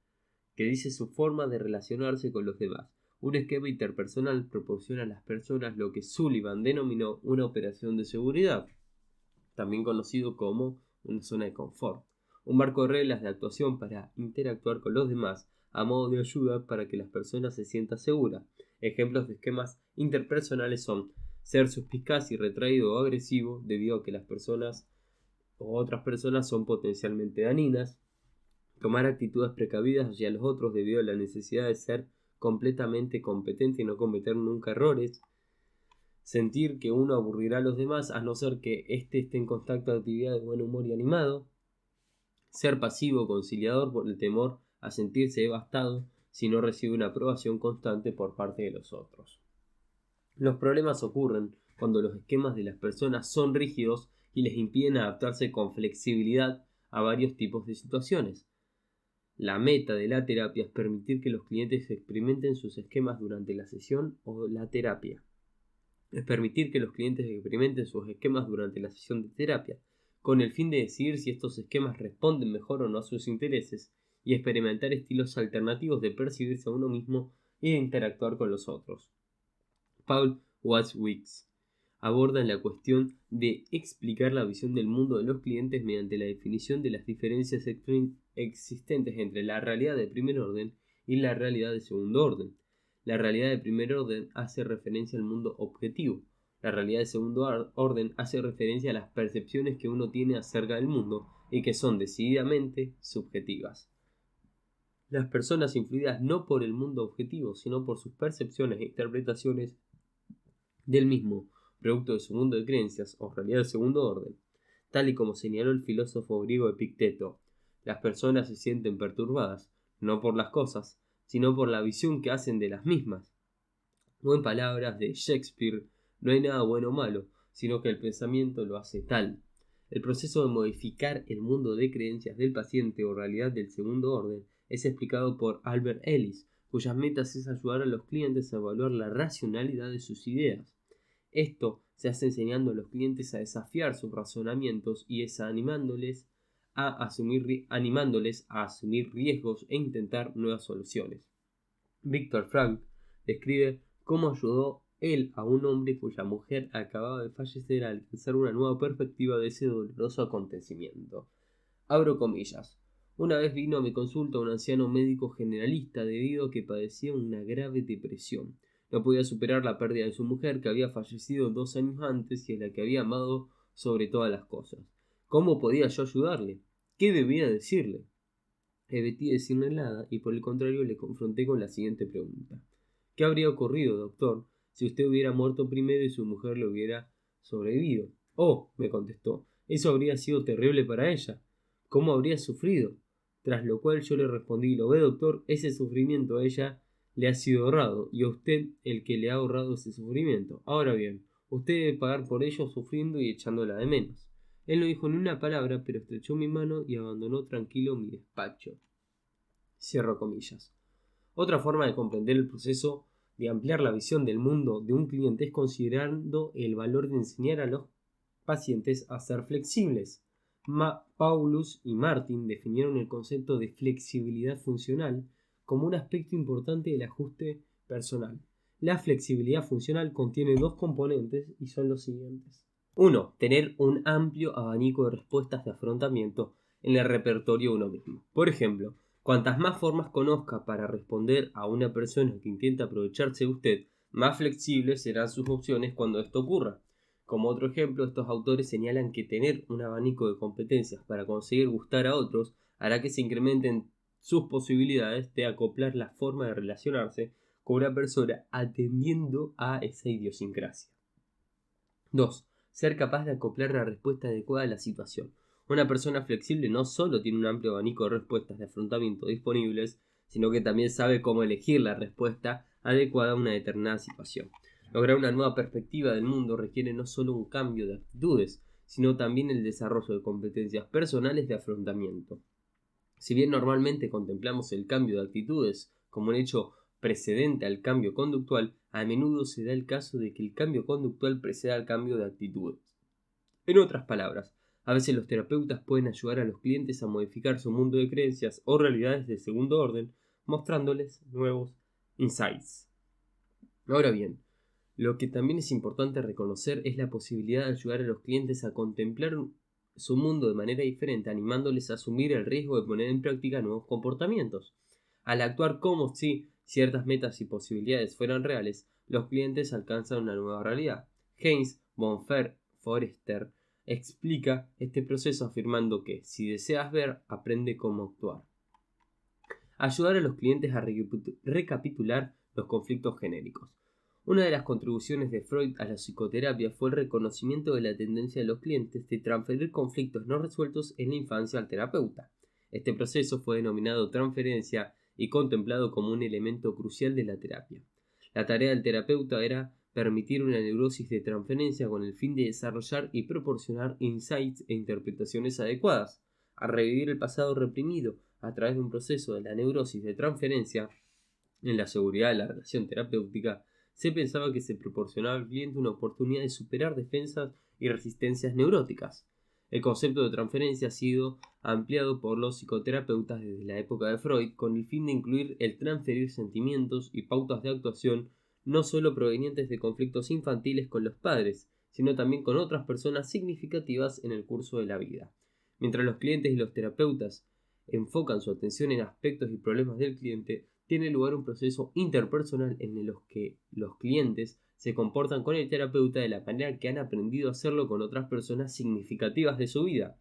que dice su forma de relacionarse con los demás. Un esquema interpersonal proporciona a las personas lo que Sullivan denominó una operación de seguridad, también conocido como una zona de confort, un marco de reglas de actuación para interactuar con los demás a modo de ayuda para que las personas se sientan seguras. Ejemplos de esquemas interpersonales son ser suspicaz y retraído o agresivo debido a que las personas o otras personas son potencialmente dañinas, tomar actitudes precavidas hacia los otros debido a la necesidad de ser completamente competente y no cometer nunca errores, sentir que uno aburrirá a los demás a no ser que éste esté en contacto de actividad de buen humor y animado, ser pasivo conciliador por el temor a sentirse devastado si no recibe una aprobación constante por parte de los otros. Los problemas ocurren cuando los esquemas de las personas son rígidos y les impiden adaptarse con flexibilidad a varios tipos de situaciones. La meta de la terapia es permitir que los clientes experimenten sus esquemas durante la sesión o la terapia. Es permitir que los clientes experimenten sus esquemas durante la sesión de terapia, con el fin de decidir si estos esquemas responden mejor o no a sus intereses, y experimentar estilos alternativos de percibirse a uno mismo y de interactuar con los otros. Paul Watzwicz aborda la cuestión de explicar la visión del mundo de los clientes mediante la definición de las diferencias existentes entre la realidad de primer orden y la realidad de segundo orden. La realidad de primer orden hace referencia al mundo objetivo. La realidad de segundo orden hace referencia a las percepciones que uno tiene acerca del mundo y que son decididamente subjetivas. Las personas influidas no por el mundo objetivo, sino por sus percepciones e interpretaciones del mismo, producto de su mundo de creencias o realidad de segundo orden, tal y como señaló el filósofo griego Epicteto. Las personas se sienten perturbadas, no por las cosas, sino por la visión que hacen de las mismas. O en palabras de Shakespeare, no hay nada bueno o malo, sino que el pensamiento lo hace tal. El proceso de modificar el mundo de creencias del paciente o realidad del segundo orden es explicado por Albert Ellis, cuyas metas es ayudar a los clientes a evaluar la racionalidad de sus ideas. Esto se hace enseñando a los clientes a desafiar sus razonamientos y es animándoles a asumir riesgos e intentar nuevas soluciones. Viktor Frankl describe cómo ayudó él a un hombre cuya mujer acababa de fallecer a alcanzar una nueva perspectiva de ese doloroso acontecimiento. Abro comillas. Una vez vino a mi consulta un anciano médico generalista debido a que padecía una grave depresión. No podía superar la pérdida de su mujer que había fallecido 2 años antes y a la que había amado sobre todas las cosas. ¿Cómo podía yo ayudarle? ¿Qué debía decirle? Evité decirle nada y por el contrario le confronté con la siguiente pregunta. ¿Qué habría ocurrido, doctor, si usted hubiera muerto primero y su mujer le hubiera sobrevivido? Oh, me contestó, eso habría sido terrible para ella. ¿Cómo habría sufrido? Tras lo cual yo le respondí, lo ve, doctor, ese sufrimiento a ella le ha sido ahorrado y a usted el que le ha ahorrado ese sufrimiento. Ahora bien, usted debe pagar por ello sufriendo y echándola de menos. Él no dijo ni una palabra, pero estrechó mi mano y abandonó tranquilo mi despacho. Cierro comillas. Otra forma de comprender el proceso de ampliar la visión del mundo de un cliente es considerando el valor de enseñar a los pacientes a ser flexibles. Paulus y Martin definieron el concepto de flexibilidad funcional como un aspecto importante del ajuste personal. La flexibilidad funcional contiene 2 componentes y son los siguientes. 1. Tener un amplio abanico de respuestas de afrontamiento en el repertorio de uno mismo. Por ejemplo, cuantas más formas conozca para responder a una persona que intenta aprovecharse de usted, más flexibles serán sus opciones cuando esto ocurra. Como otro ejemplo, estos autores señalan que tener un abanico de competencias para conseguir gustar a otros hará que se incrementen sus posibilidades de acoplar la forma de relacionarse con una persona atendiendo a esa idiosincrasia. 2. Ser capaz de acoplar la respuesta adecuada a la situación. Una persona flexible no solo tiene un amplio abanico de respuestas de afrontamiento disponibles, sino que también sabe cómo elegir la respuesta adecuada a una determinada situación. Lograr una nueva perspectiva del mundo requiere no solo un cambio de actitudes, sino también el desarrollo de competencias personales de afrontamiento. Si bien normalmente contemplamos el cambio de actitudes como un hecho precedente al cambio conductual, a menudo se da el caso de que el cambio conductual preceda al cambio de actitudes. En otras palabras, a veces los terapeutas pueden ayudar a los clientes a modificar su mundo de creencias o realidades de segundo orden, mostrándoles nuevos insights. Ahora bien, lo que también es importante reconocer es la posibilidad de ayudar a los clientes a contemplar su mundo de manera diferente, animándoles a asumir el riesgo de poner en práctica nuevos comportamientos. Al actuar como si ciertas metas y posibilidades fueran reales, los clientes alcanzan una nueva realidad. Heinz von Forester explica este proceso afirmando que, si deseas ver, aprende cómo actuar. Ayudar a los clientes a recapitular los conflictos genéricos. Una de las contribuciones de Freud a la psicoterapia fue el reconocimiento de la tendencia de los clientes de transferir conflictos no resueltos en la infancia al terapeuta. Este proceso fue denominado transferencia y contemplado como un elemento crucial de la terapia. La tarea del terapeuta era permitir una neurosis de transferencia con el fin de desarrollar y proporcionar insights e interpretaciones adecuadas. A revivir el pasado reprimido a través de un proceso de la neurosis de transferencia en la seguridad de la relación terapéutica, se pensaba que se proporcionaba al cliente una oportunidad de superar defensas y resistencias neuróticas. El concepto de transferencia ha sido ampliado por los psicoterapeutas desde la época de Freud con el fin de incluir el transferir sentimientos y pautas de actuación no solo provenientes de conflictos infantiles con los padres, sino también con otras personas significativas en el curso de la vida. Mientras los clientes y los terapeutas enfocan su atención en aspectos y problemas del cliente, tiene lugar un proceso interpersonal en el que los clientes se comportan con el terapeuta de la manera que han aprendido a hacerlo con otras personas significativas de su vida.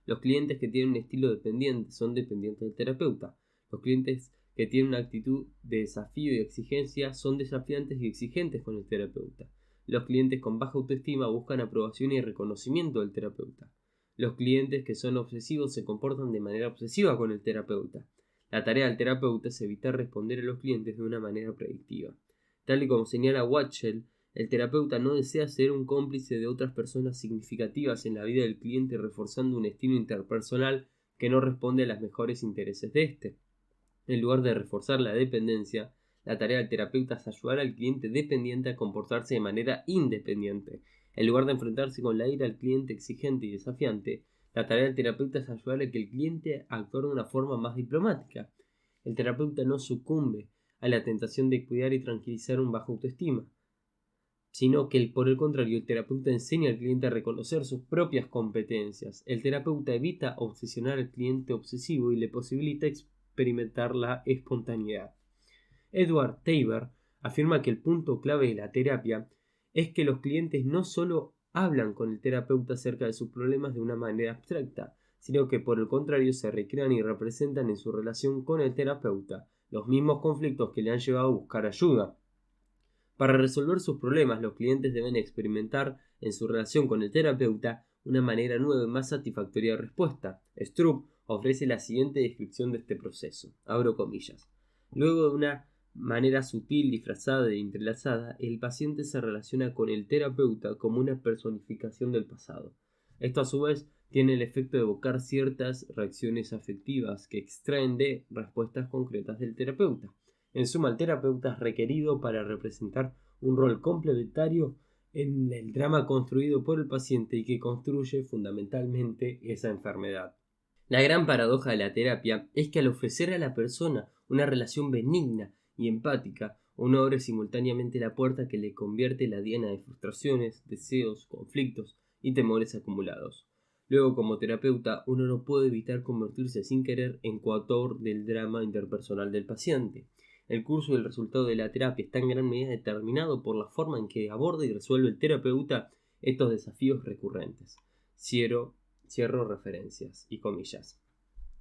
Los clientes que tienen un estilo dependiente son dependientes del terapeuta. Los clientes que tienen una actitud de desafío y exigencia son desafiantes y exigentes con el terapeuta. Los clientes con baja autoestima buscan aprobación y reconocimiento del terapeuta. Los clientes que son obsesivos se comportan de manera obsesiva con el terapeuta. La tarea del terapeuta es evitar responder a los clientes de una manera predictiva. Tal y como señala Watchell, el terapeuta no desea ser un cómplice de otras personas significativas en la vida del cliente, reforzando un estilo interpersonal que no responde a los mejores intereses de éste. En lugar de reforzar la dependencia, la tarea del terapeuta es ayudar al cliente dependiente a comportarse de manera independiente. En lugar de enfrentarse con la ira al cliente exigente y desafiante, la tarea del terapeuta es ayudar a que el cliente actúe de una forma más diplomática. El terapeuta no sucumbe a la tentación de cuidar y tranquilizar un bajo autoestima, sino que por el contrario, el terapeuta enseña al cliente a reconocer sus propias competencias. El terapeuta evita obsesionar al cliente obsesivo y le posibilita experimentar la espontaneidad. Edward Teiber afirma que el punto clave de la terapia es que los clientes no solo hablan con el terapeuta acerca de sus problemas de una manera abstracta, sino que por el contrario se recrean y representan en su relación con el terapeuta los mismos conflictos que le han llevado a buscar ayuda. Para resolver sus problemas, los clientes deben experimentar en su relación con el terapeuta una manera nueva y más satisfactoria de respuesta. Stroop ofrece la siguiente descripción de este proceso. Abro comillas. Luego de una manera sutil, disfrazada e entrelazada, el paciente se relaciona con el terapeuta como una personificación del pasado. Esto a su vez tiene el efecto de evocar ciertas reacciones afectivas que extraen de respuestas concretas del terapeuta. En suma, el terapeuta es requerido para representar un rol complementario en el drama construido por el paciente y que construye fundamentalmente esa enfermedad. La gran paradoja de la terapia es que al ofrecer a la persona una relación benigna y empática, uno abre simultáneamente la puerta que le convierte la diana de frustraciones, deseos, conflictos y temores acumulados. Luego, como terapeuta, uno no puede evitar convertirse sin querer en coautor del drama interpersonal del paciente. El curso y el resultado de la terapia está en gran medida determinado por la forma en que aborda y resuelve el terapeuta estos desafíos recurrentes. Cierro referencias y comillas.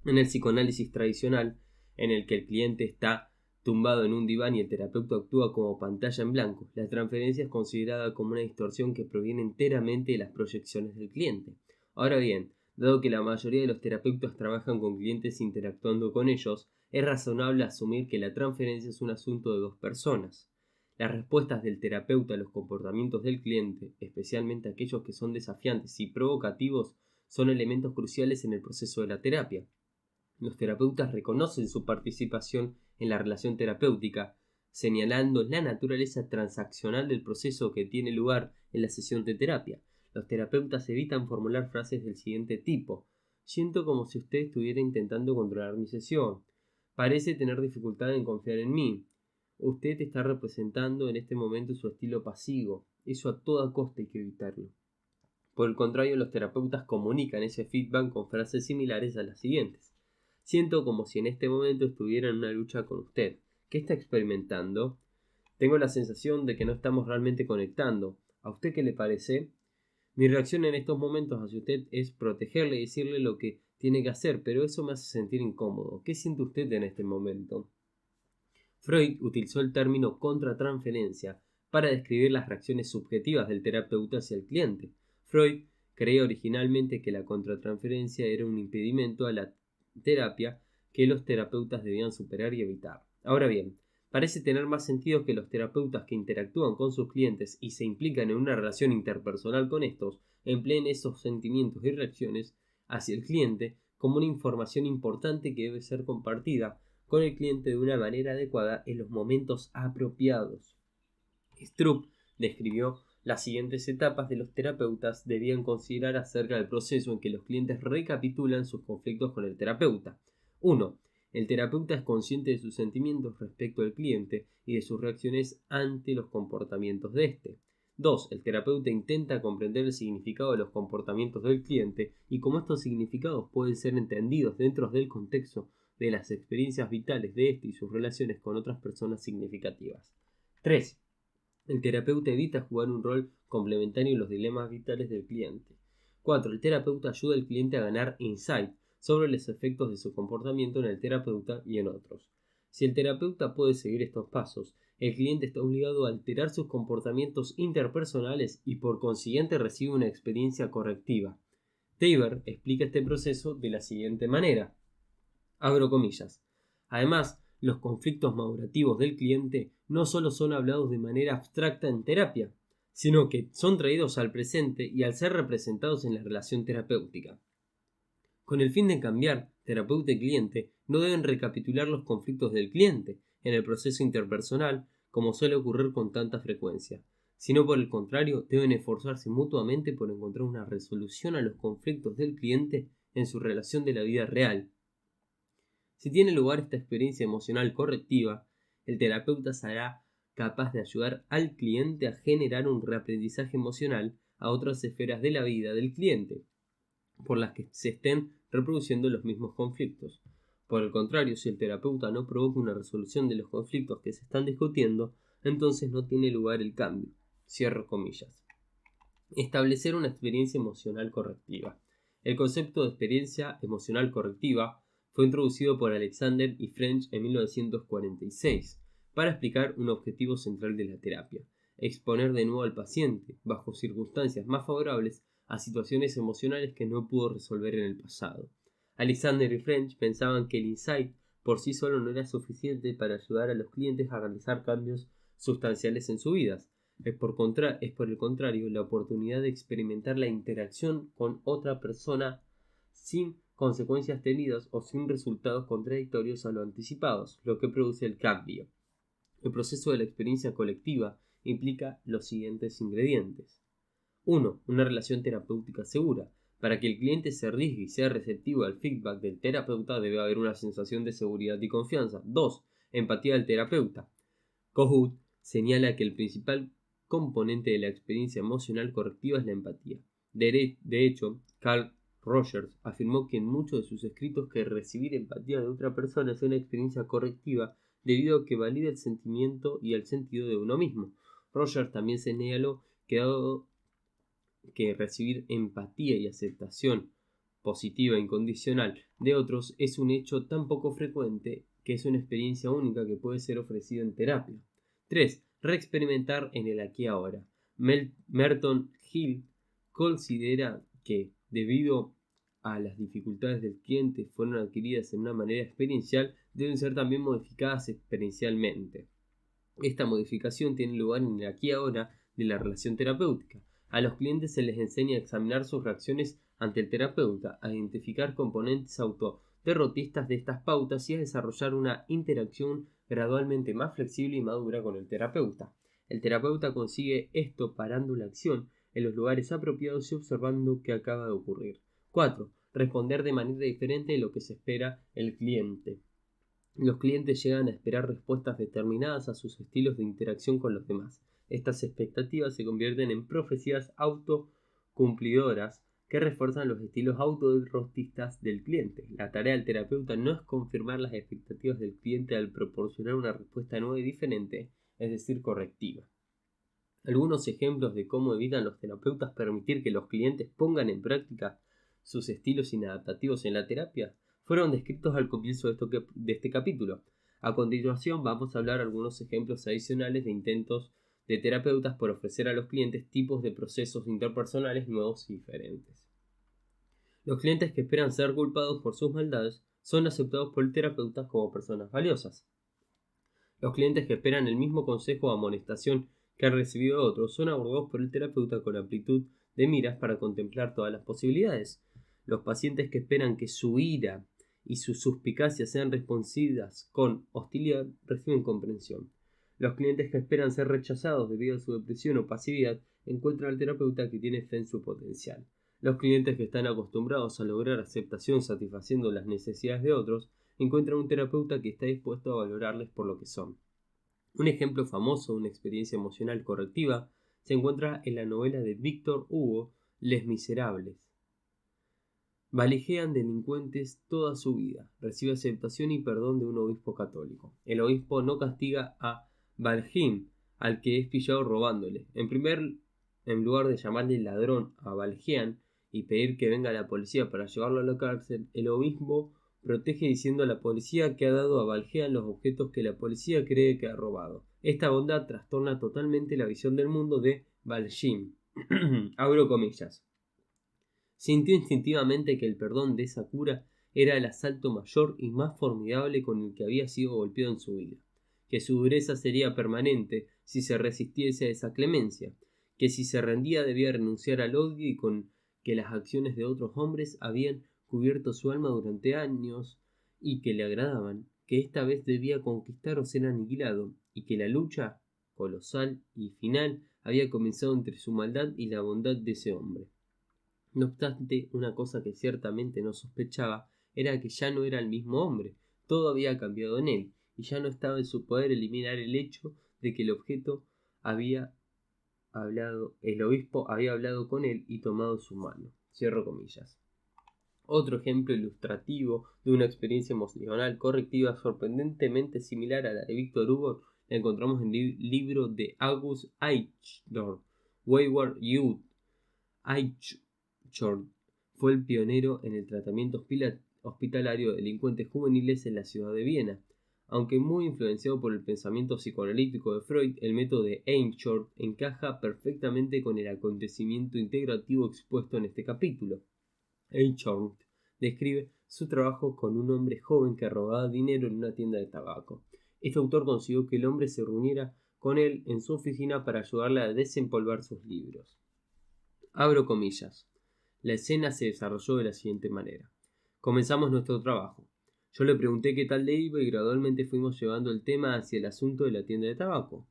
En el psicoanálisis tradicional, en el que el cliente está tumbado en un diván y el terapeuta actúa como pantalla en blanco, la transferencia es considerada como una distorsión que proviene enteramente de las proyecciones del cliente. Ahora bien, dado que la mayoría de los terapeutas trabajan con clientes interactuando con ellos, es razonable asumir que la transferencia es un asunto de dos personas. Las respuestas del terapeuta a los comportamientos del cliente, especialmente aquellos que son desafiantes y provocativos, son elementos cruciales en el proceso de la terapia. Los terapeutas reconocen su participación en la relación terapéutica, señalando la naturaleza transaccional del proceso que tiene lugar en la sesión de terapia. Los terapeutas evitan formular frases del siguiente tipo: siento como si usted estuviera intentando controlar mi sesión. Parece tener dificultad en confiar en mí. Usted está representando en este momento su estilo pasivo. Eso a toda costa hay que evitarlo. Por el contrario, los terapeutas comunican ese feedback con frases similares a las siguientes. Siento como si en este momento estuviera en una lucha con usted. ¿Qué está experimentando? Tengo la sensación de que no estamos realmente conectando. ¿A usted qué le parece? Mi reacción en estos momentos hacia usted es protegerle y decirle lo que tiene que hacer, pero eso me hace sentir incómodo. ¿Qué siente usted en este momento? Freud utilizó el término contratransferencia para describir las reacciones subjetivas del terapeuta hacia el cliente. Freud creía originalmente que la contratransferencia era un impedimento a la terapia que los terapeutas debían superar y evitar. Ahora bien, parece tener más sentido que los terapeutas que interactúan con sus clientes y se implican en una relación interpersonal con estos empleen esos sentimientos y reacciones hacia el cliente como una información importante que debe ser compartida con el cliente de una manera adecuada en los momentos apropiados. Stroop describió las siguientes etapas de los terapeutas debían considerar acerca del proceso en que los clientes recapitulan sus conflictos con el terapeuta. 1. El terapeuta es consciente de sus sentimientos respecto al cliente y de sus reacciones ante los comportamientos de éste. 2. El terapeuta intenta comprender el significado de los comportamientos del cliente y cómo estos significados pueden ser entendidos dentro del contexto de las experiencias vitales de éste y sus relaciones con otras personas significativas. 3. El terapeuta evita jugar un rol complementario en los dilemas vitales del cliente. 4. El terapeuta ayuda al cliente a ganar insight sobre los efectos de su comportamiento en el terapeuta y en otros. Si el terapeuta puede seguir estos pasos, el cliente está obligado a alterar sus comportamientos interpersonales y por consiguiente recibe una experiencia correctiva. Tabor explica este proceso de la siguiente manera. Abro comillas. Además, los conflictos madurativos del cliente no solo son hablados de manera abstracta en terapia, sino que son traídos al presente y al ser representados en la relación terapéutica. Con el fin de cambiar terapeuta y cliente, no deben recapitular los conflictos del cliente en el proceso interpersonal como suele ocurrir con tanta frecuencia, sino por el contrario deben esforzarse mutuamente por encontrar una resolución a los conflictos del cliente en su relación de la vida real. Si tiene lugar esta experiencia emocional correctiva, el terapeuta será capaz de ayudar al cliente a generar un reaprendizaje emocional a otras esferas de la vida del cliente, por las que se estén reproduciendo los mismos conflictos. Por el contrario, si el terapeuta no provoca una resolución de los conflictos que se están discutiendo, entonces no tiene lugar el cambio. Cierro comillas. Establecer una experiencia emocional correctiva. El concepto de experiencia emocional correctiva fue introducido por Alexander y French en 1946 para explicar un objetivo central de la terapia: exponer de nuevo al paciente, bajo circunstancias más favorables, a situaciones emocionales que no pudo resolver en el pasado. Alexander y French pensaban que el insight por sí solo no era suficiente para ayudar a los clientes a realizar cambios sustanciales en sus vidas. Es por el contrario la oportunidad de experimentar la interacción con otra persona sin consecuencias tenidas o sin resultados contradictorios a lo anticipados, lo que produce el cambio. El proceso de la experiencia colectiva implica los siguientes ingredientes. 1. Una relación terapéutica segura. Para que el cliente se arriesgue y sea receptivo al feedback del terapeuta debe haber una sensación de seguridad y confianza. 2. Empatía del terapeuta. Kohut señala que el principal componente de la experiencia emocional correctiva es la empatía. De hecho, Carl Rogers afirmó que en muchos de sus escritos que recibir empatía de otra persona es una experiencia correctiva debido a que valida el sentimiento y el sentido de uno mismo. Rogers también señaló que dado que recibir empatía y aceptación positiva e incondicional de otros es un hecho tan poco frecuente que es una experiencia única que puede ser ofrecida en terapia. 3. Reexperimentar en el aquí y ahora. Merton Hill considera que, debido a las dificultades del cliente fueron adquiridas en una manera experiencial, deben ser también modificadas experiencialmente. Esta modificación tiene lugar en el aquí y ahora de la relación terapéutica. A los clientes se les enseña a examinar sus reacciones ante el terapeuta, a identificar componentes autoderrotistas de estas pautas y a desarrollar una interacción gradualmente más flexible y madura con el terapeuta. El terapeuta consigue esto parando la acción en los lugares apropiados y observando qué acaba de ocurrir. 4. Responder de manera diferente de lo que se espera el cliente. Los clientes llegan a esperar respuestas determinadas a sus estilos de interacción con los demás. Estas expectativas se convierten en profecías autocumplidoras que refuerzan los estilos autoderrotistas del cliente. La tarea del terapeuta no es confirmar las expectativas del cliente al proporcionar una respuesta nueva y diferente, es decir, correctiva. Algunos ejemplos de cómo evitan los terapeutas permitir que los clientes pongan en práctica sus estilos inadaptativos en la terapia fueron descritos al comienzo de este capítulo. A continuación vamos a hablar algunos ejemplos adicionales de intentos de terapeutas por ofrecer a los clientes tipos de procesos interpersonales nuevos y diferentes. Los clientes que esperan ser culpados por sus maldades son aceptados por el terapeuta como personas valiosas. Los clientes que esperan el mismo consejo o amonestación que han recibido otros son abordados por el terapeuta con amplitud de miras para contemplar todas las posibilidades. Los pacientes que esperan que su ira y sus suspicacias sean respondidas con hostilidad reciben comprensión. Los clientes que esperan ser rechazados debido a su depresión o pasividad encuentran al terapeuta que tiene fe en su potencial. Los clientes que están acostumbrados a lograr aceptación satisfaciendo las necesidades de otros encuentran un terapeuta que está dispuesto a valorarles por lo que son. Un ejemplo famoso de una experiencia emocional correctiva se encuentra en la novela de Victor Hugo, Les Miserables. Valijean delincuentes toda su vida, recibe aceptación y perdón de un obispo católico. El obispo no castiga a Valjean, al que es pillado robándole. En lugar de llamarle ladrón a Valjean y pedir que venga la policía para llevarlo a la cárcel, el obispo Protege diciendo a la policía que ha dado a Valjean los objetos que la policía cree que ha robado. Esta bondad trastorna totalmente la visión del mundo de Valjean. Abro comillas. Sintió instintivamente que el perdón de Sakura era el asalto mayor y más formidable con el que había sido golpeado en su vida, que su dureza sería permanente si se resistiese a esa clemencia, que si se rendía debía renunciar al odio y con que las acciones de otros hombres habían cubierto su alma durante años y que le agradaban, que esta vez debía conquistar o ser aniquilado, y que la lucha colosal y final había comenzado entre su maldad y la bondad de ese hombre. No obstante, una cosa que ciertamente no sospechaba era que ya no era el mismo hombre, todo había cambiado en él, y ya no estaba en su poder eliminar el hecho de que el obispo había hablado con él y tomado su mano. Cierro comillas. Otro ejemplo ilustrativo de una experiencia emocional correctiva sorprendentemente similar a la de Victor Hugo la encontramos en el libro de August Eichhorn, Wayward Youth. Eichhorn fue el pionero en el tratamiento hospitalario de delincuentes juveniles en la ciudad de Viena. Aunque muy influenciado por el pensamiento psicoanalítico de Freud, el método de Eichhorn encaja perfectamente con el acontecimiento integrativo expuesto en este capítulo. Eichhorn describe su trabajo con un hombre joven que robaba dinero en una tienda de tabaco. Este autor consiguió que el hombre se reuniera con él en su oficina para ayudarle a desempolvar sus libros. Abro comillas. La escena se desarrolló de la siguiente manera. Comenzamos nuestro trabajo. Yo le pregunté qué tal le iba y gradualmente fuimos llevando el tema hacia el asunto de la tienda de tabaco.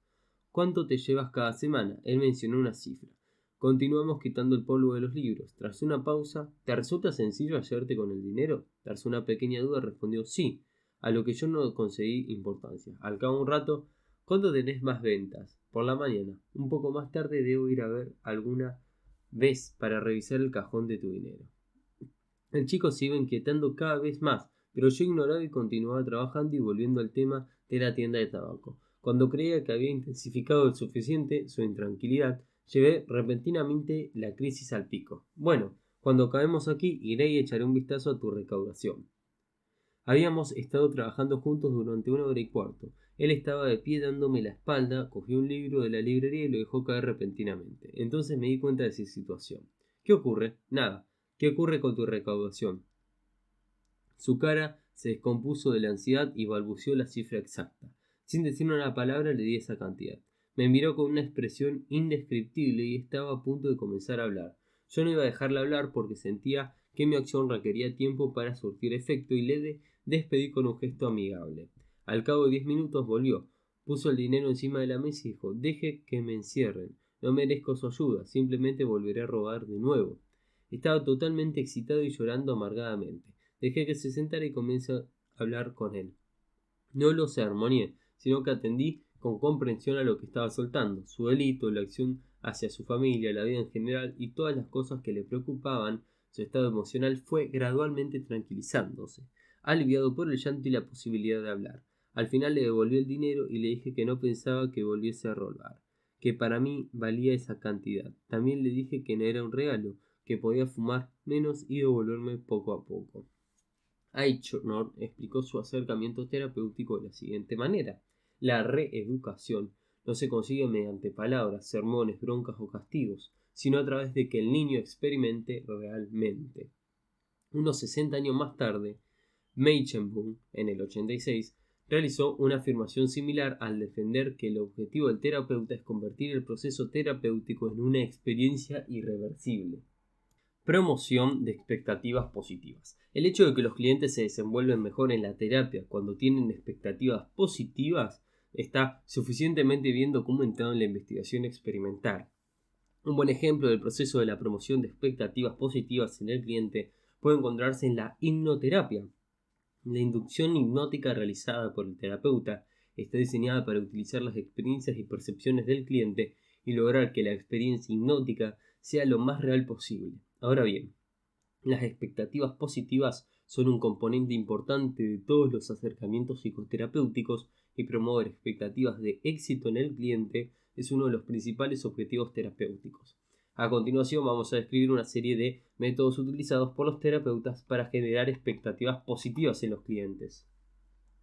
¿Cuánto te llevas cada semana? Él mencionó una cifra. Continuamos quitando el polvo de los libros. Tras una pausa, ¿te resulta sencillo hallarte con el dinero? Tras una pequeña duda respondió sí, a lo que yo no concedí importancia. Al cabo de un rato, ¿cuándo tenés más ventas? Por la mañana. Un poco más tarde debo ir a ver alguna vez para revisar el cajón de tu dinero. El chico se iba inquietando cada vez más, pero yo ignoraba y continuaba trabajando y volviendo al tema de la tienda de tabaco. Cuando creía que había intensificado el suficiente su intranquilidad, llevé repentinamente la crisis al pico. Bueno, cuando acabemos aquí, iré y echaré un vistazo a tu recaudación. Habíamos estado trabajando juntos durante 1 hora y cuarto. Él estaba de pie dándome la espalda, cogió un libro de la librería y lo dejó caer repentinamente. Entonces me di cuenta de su situación. ¿Qué ocurre? Nada. ¿Qué ocurre con tu recaudación? Su cara se descompuso de la ansiedad y balbuceó la cifra exacta. Sin decirme una palabra le di esa cantidad. Me miró con una expresión indescriptible y estaba a punto de comenzar a hablar. Yo no iba a dejarle hablar porque sentía que mi acción requería tiempo para surtir efecto y le despedí con un gesto amigable. Al cabo de 10 minutos volvió, puso el dinero encima de la mesa y dijo: deje que me encierren, no merezco su ayuda, simplemente volveré a robar de nuevo. Estaba totalmente excitado y llorando amargadamente. Dejé que se sentara y comencé a hablar con él. No lo sermoneé, sino que atendí con comprensión a lo que estaba soltando, su delito, la acción hacia su familia, la vida en general y todas las cosas que le preocupaban. Su estado emocional fue gradualmente tranquilizándose, aliviado por el llanto y la posibilidad de hablar. Al final le devolví el dinero y le dije que no pensaba que volviese a robar, que para mí valía esa cantidad. También le dije que no era un regalo, que podía fumar menos y devolverme poco a poco. Eichhorn explicó su acercamiento terapéutico de la siguiente manera. La reeducación no se consigue mediante palabras, sermones, broncas o castigos, sino a través de que el niño experimente realmente. Unos 60 años más tarde, Meichenbaum, en el 86, realizó una afirmación similar al defender que el objetivo del terapeuta es convertir el proceso terapéutico en una experiencia irreversible. Promoción de expectativas positivas. El hecho de que los clientes se desenvuelven mejor en la terapia cuando tienen expectativas positivas está suficientemente bien documentado en la investigación experimental. Un buen ejemplo del proceso de la promoción de expectativas positivas en el cliente puede encontrarse en la hipnoterapia. La inducción hipnótica realizada por el terapeuta está diseñada para utilizar las experiencias y percepciones del cliente y lograr que la experiencia hipnótica sea lo más real posible. Ahora bien, las expectativas positivas son un componente importante de todos los acercamientos psicoterapéuticos y promover expectativas de éxito en el cliente es uno de los principales objetivos terapéuticos. A continuación vamos a describir una serie de métodos utilizados por los terapeutas para generar expectativas positivas en los clientes.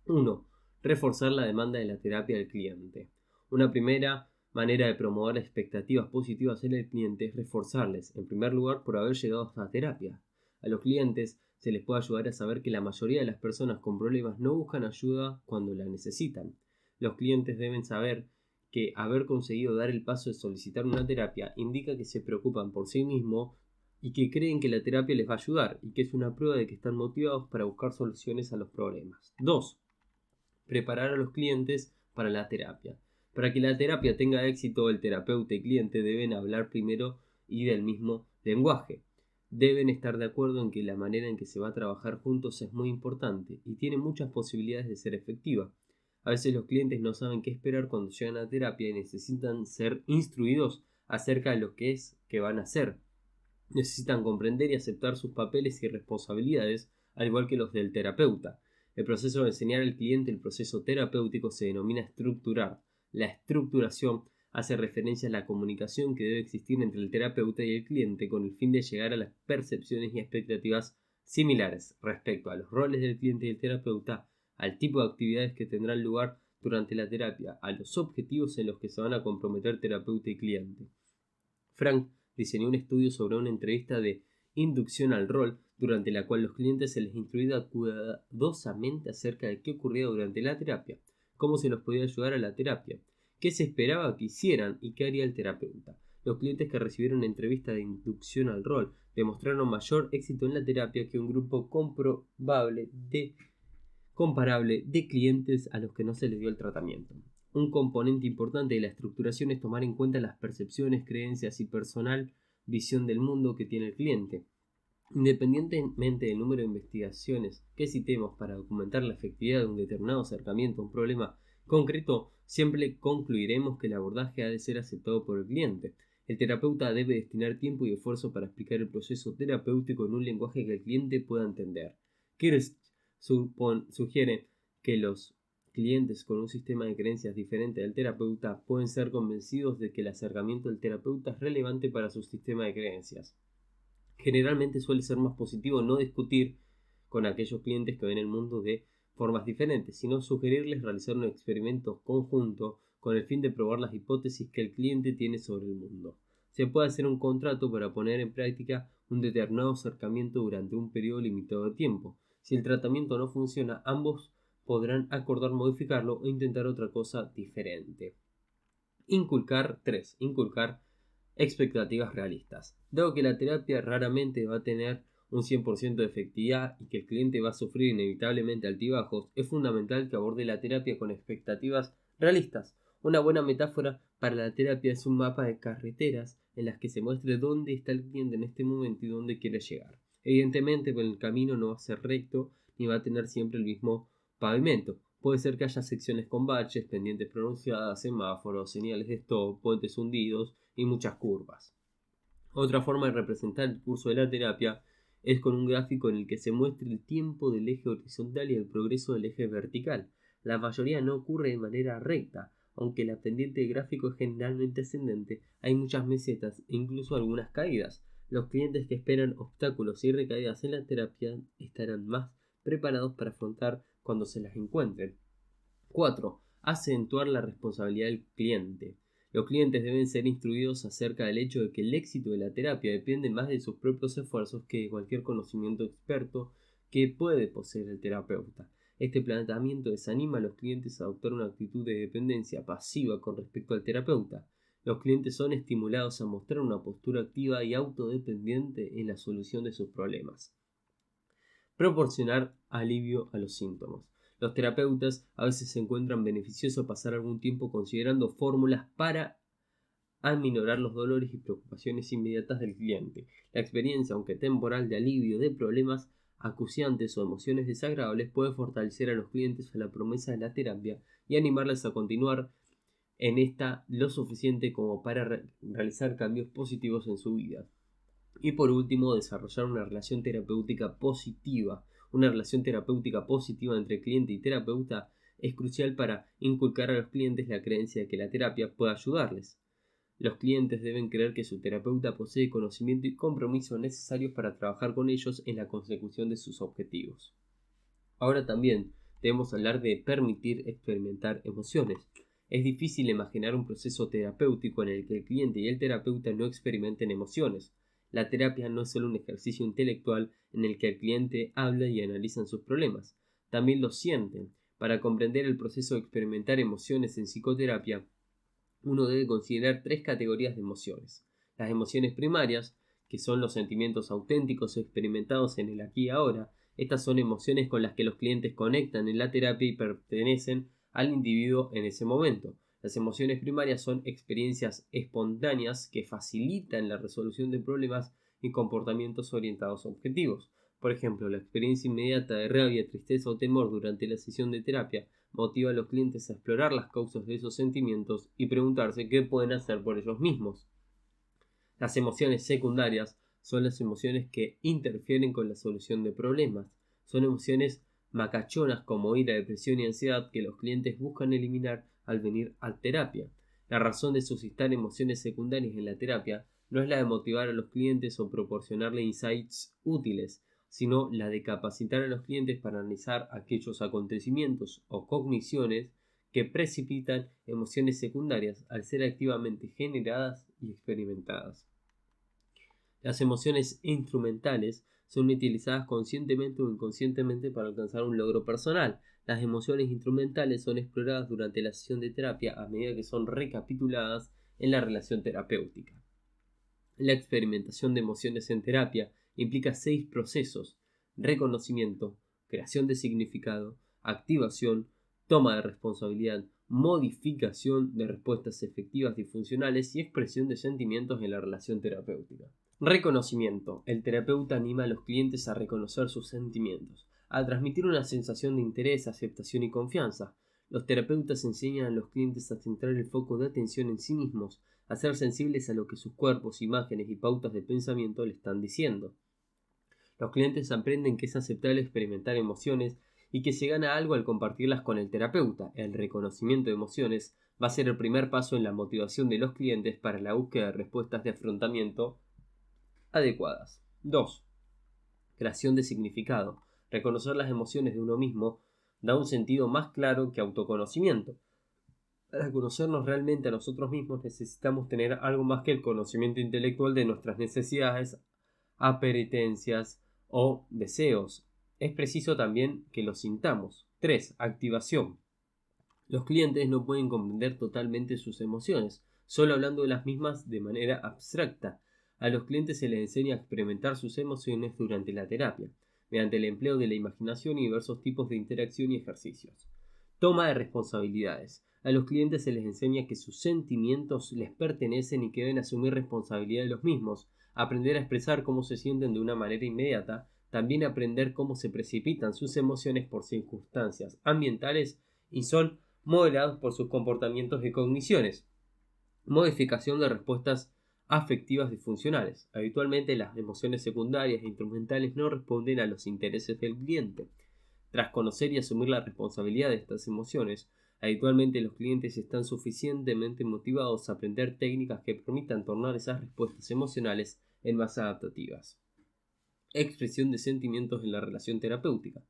1. Reforzar la demanda de la terapia del cliente. Una primera manera de promover expectativas positivas en el cliente es reforzarles, en primer lugar, por haber llegado a la terapia. A los clientes se les puede ayudar a saber que la mayoría de las personas con problemas no buscan ayuda cuando la necesitan. Los clientes deben saber que haber conseguido dar el paso de solicitar una terapia indica que se preocupan por sí mismos y que creen que la terapia les va a ayudar y que es una prueba de que están motivados para buscar soluciones a los problemas. 2. Preparar a los clientes para la terapia. Para que la terapia tenga éxito, el terapeuta y cliente deben hablar primero y del mismo lenguaje. Deben estar de acuerdo en que la manera en que se va a trabajar juntos es muy importante y tiene muchas posibilidades de ser efectiva. A veces los clientes no saben qué esperar cuando llegan a terapia y necesitan ser instruidos acerca de lo que es que van a hacer. Necesitan comprender y aceptar sus papeles y responsabilidades, al igual que los del terapeuta. El proceso de enseñar al cliente el proceso terapéutico se denomina estructurar. La estructuración hace referencia a la comunicación que debe existir entre el terapeuta y el cliente con el fin de llegar a las percepciones y expectativas similares respecto a los roles del cliente y el terapeuta, al tipo de actividades que tendrán lugar durante la terapia, a los objetivos en los que se van a comprometer terapeuta y cliente. Frank diseñó un estudio sobre una entrevista de inducción al rol, durante la cual los clientes se les instruía cuidadosamente acerca de qué ocurría durante la terapia, cómo se los podía ayudar a la terapia, qué se esperaba que hicieran y qué haría el terapeuta. Los clientes que recibieron entrevista de inducción al rol demostraron mayor éxito en la terapia que un grupo comparable de clientes a los que no se les dio el tratamiento. Un componente importante de la estructuración es tomar en cuenta las percepciones, creencias y personal visión del mundo que tiene el cliente. Independientemente del número de investigaciones que citemos para documentar la efectividad de un determinado acercamiento a un problema concreto, siempre concluiremos que el abordaje ha de ser aceptado por el cliente. El terapeuta debe destinar tiempo y esfuerzo para explicar el proceso terapéutico en un lenguaje que el cliente pueda entender. Kirsch sugiere que los clientes con un sistema de creencias diferente del terapeuta pueden ser convencidos de que el acercamiento del terapeuta es relevante para su sistema de creencias. Generalmente suele ser más positivo no discutir con aquellos clientes que ven el mundo de formas diferentes, sino sugerirles realizar un experimento conjunto con el fin de probar las hipótesis que el cliente tiene sobre el mundo. Se puede hacer un contrato para poner en práctica un determinado acercamiento durante un periodo limitado de tiempo. Si el tratamiento no funciona, ambos podrán acordar modificarlo o intentar otra cosa diferente. Inculcar expectativas realistas. Dado que la terapia raramente va a tener un 100% de efectividad y que el cliente va a sufrir inevitablemente altibajos, es fundamental que aborde la terapia con expectativas realistas. Una buena metáfora para la terapia es un mapa de carreteras en las que se muestre dónde está el cliente en este momento y dónde quiere llegar. Evidentemente, el camino no va a ser recto ni va a tener siempre el mismo pavimento. Puede ser que haya secciones con baches, pendientes pronunciadas, semáforos, señales de stop, puentes hundidos y muchas curvas. Otra forma de representar el curso de la terapia es con un gráfico en el que se muestre el tiempo del eje horizontal y el progreso del eje vertical. La mayoría no ocurre de manera recta, aunque la pendiente del gráfico es generalmente ascendente, hay muchas mesetas e incluso algunas caídas. Los clientes que esperan obstáculos y recaídas en la terapia estarán más preparados para afrontar cuando se las encuentren. 4. Acentuar la responsabilidad del cliente. Los clientes deben ser instruidos acerca del hecho de que el éxito de la terapia depende más de sus propios esfuerzos que de cualquier conocimiento experto que puede poseer el terapeuta. Este planteamiento desanima a los clientes a adoptar una actitud de dependencia pasiva con respecto al terapeuta. Los clientes son estimulados a mostrar una postura activa y autodependiente en la solución de sus problemas. Proporcionar alivio a los síntomas. Los terapeutas a veces se encuentran beneficioso pasar algún tiempo considerando fórmulas para aminorar los dolores y preocupaciones inmediatas del cliente. La experiencia, aunque temporal, de alivio de problemas acuciantes o emociones desagradables puede fortalecer a los clientes a la promesa de la terapia y animarles a continuar en esta lo suficiente como para realizar cambios positivos en su vida. Y por último, desarrollar una relación terapéutica positiva. Una relación terapéutica positiva entre cliente y terapeuta es crucial para inculcar a los clientes la creencia de que la terapia puede ayudarles. Los clientes deben creer que su terapeuta posee conocimiento y compromiso necesarios para trabajar con ellos en la consecución de sus objetivos. Ahora también debemos hablar de permitir experimentar emociones. Es difícil imaginar un proceso terapéutico en el que el cliente y el terapeuta no experimenten emociones. La terapia no es solo un ejercicio intelectual en el que el cliente habla y analiza sus problemas, también los sienten. Para comprender el proceso de experimentar emociones en psicoterapia, uno debe considerar 3 categorías de emociones. Las emociones primarias, que son los sentimientos auténticos experimentados en el aquí y ahora. Estas son emociones con las que los clientes conectan en la terapia y pertenecen al individuo en ese momento. Las emociones primarias son experiencias espontáneas que facilitan la resolución de problemas y comportamientos orientados a objetivos. Por ejemplo, la experiencia inmediata de rabia, tristeza o temor durante la sesión de terapia motiva a los clientes a explorar las causas de esos sentimientos y preguntarse qué pueden hacer por ellos mismos. Las emociones secundarias son las emociones que interfieren con la solución de problemas. Son emociones macachonas como ira, depresión y ansiedad que los clientes buscan eliminar al venir a terapia. La razón de suscitar emociones secundarias en la terapia no es la de motivar a los clientes o proporcionarle insights útiles, sino la de capacitar a los clientes para analizar aquellos acontecimientos o cogniciones que precipitan emociones secundarias al ser activamente generadas y experimentadas. Las emociones instrumentales son utilizadas conscientemente o inconscientemente para alcanzar un logro personal. Las emociones instrumentales son exploradas durante la sesión de terapia a medida que son recapituladas en la relación terapéutica. La experimentación de emociones en terapia implica 6 procesos: reconocimiento, creación de significado, activación, toma de responsabilidad, modificación de respuestas efectivas y funcionales y expresión de sentimientos en la relación terapéutica. Reconocimiento. El terapeuta anima a los clientes a reconocer sus sentimientos, a transmitir una sensación de interés, aceptación y confianza. Los terapeutas enseñan a los clientes a centrar el foco de atención en sí mismos, a ser sensibles a lo que sus cuerpos, imágenes y pautas de pensamiento le están diciendo. Los clientes aprenden que es aceptable experimentar emociones y que se gana algo al compartirlas con el terapeuta. El reconocimiento de emociones va a ser el primer paso en la motivación de los clientes para la búsqueda de respuestas de afrontamiento adecuadas. 2. Creación de significado. Reconocer las emociones de uno mismo da un sentido más claro que autoconocimiento. Para conocernos realmente a nosotros mismos necesitamos tener algo más que el conocimiento intelectual de nuestras necesidades, apetencias o deseos. Es preciso también que los sintamos. 3. Activación. Los clientes no pueden comprender totalmente sus emociones, solo hablando de las mismas de manera abstracta. A los clientes se les enseña a experimentar sus emociones durante la terapia, mediante el empleo de la imaginación y diversos tipos de interacción y ejercicios. Toma de responsabilidades. A los clientes se les enseña que sus sentimientos les pertenecen y que deben asumir responsabilidad de los mismos, aprender a expresar cómo se sienten de una manera inmediata, también aprender cómo se precipitan sus emociones por circunstancias ambientales y son modelados por sus comportamientos y cogniciones. Modificación de respuestas afectivas disfuncionales. Habitualmente las emociones secundarias e instrumentales no responden a los intereses del cliente. Tras conocer y asumir la responsabilidad de estas emociones, habitualmente los clientes están suficientemente motivados a aprender técnicas que permitan tornar esas respuestas emocionales en más adaptativas. Expresión de sentimientos en la relación terapéutica.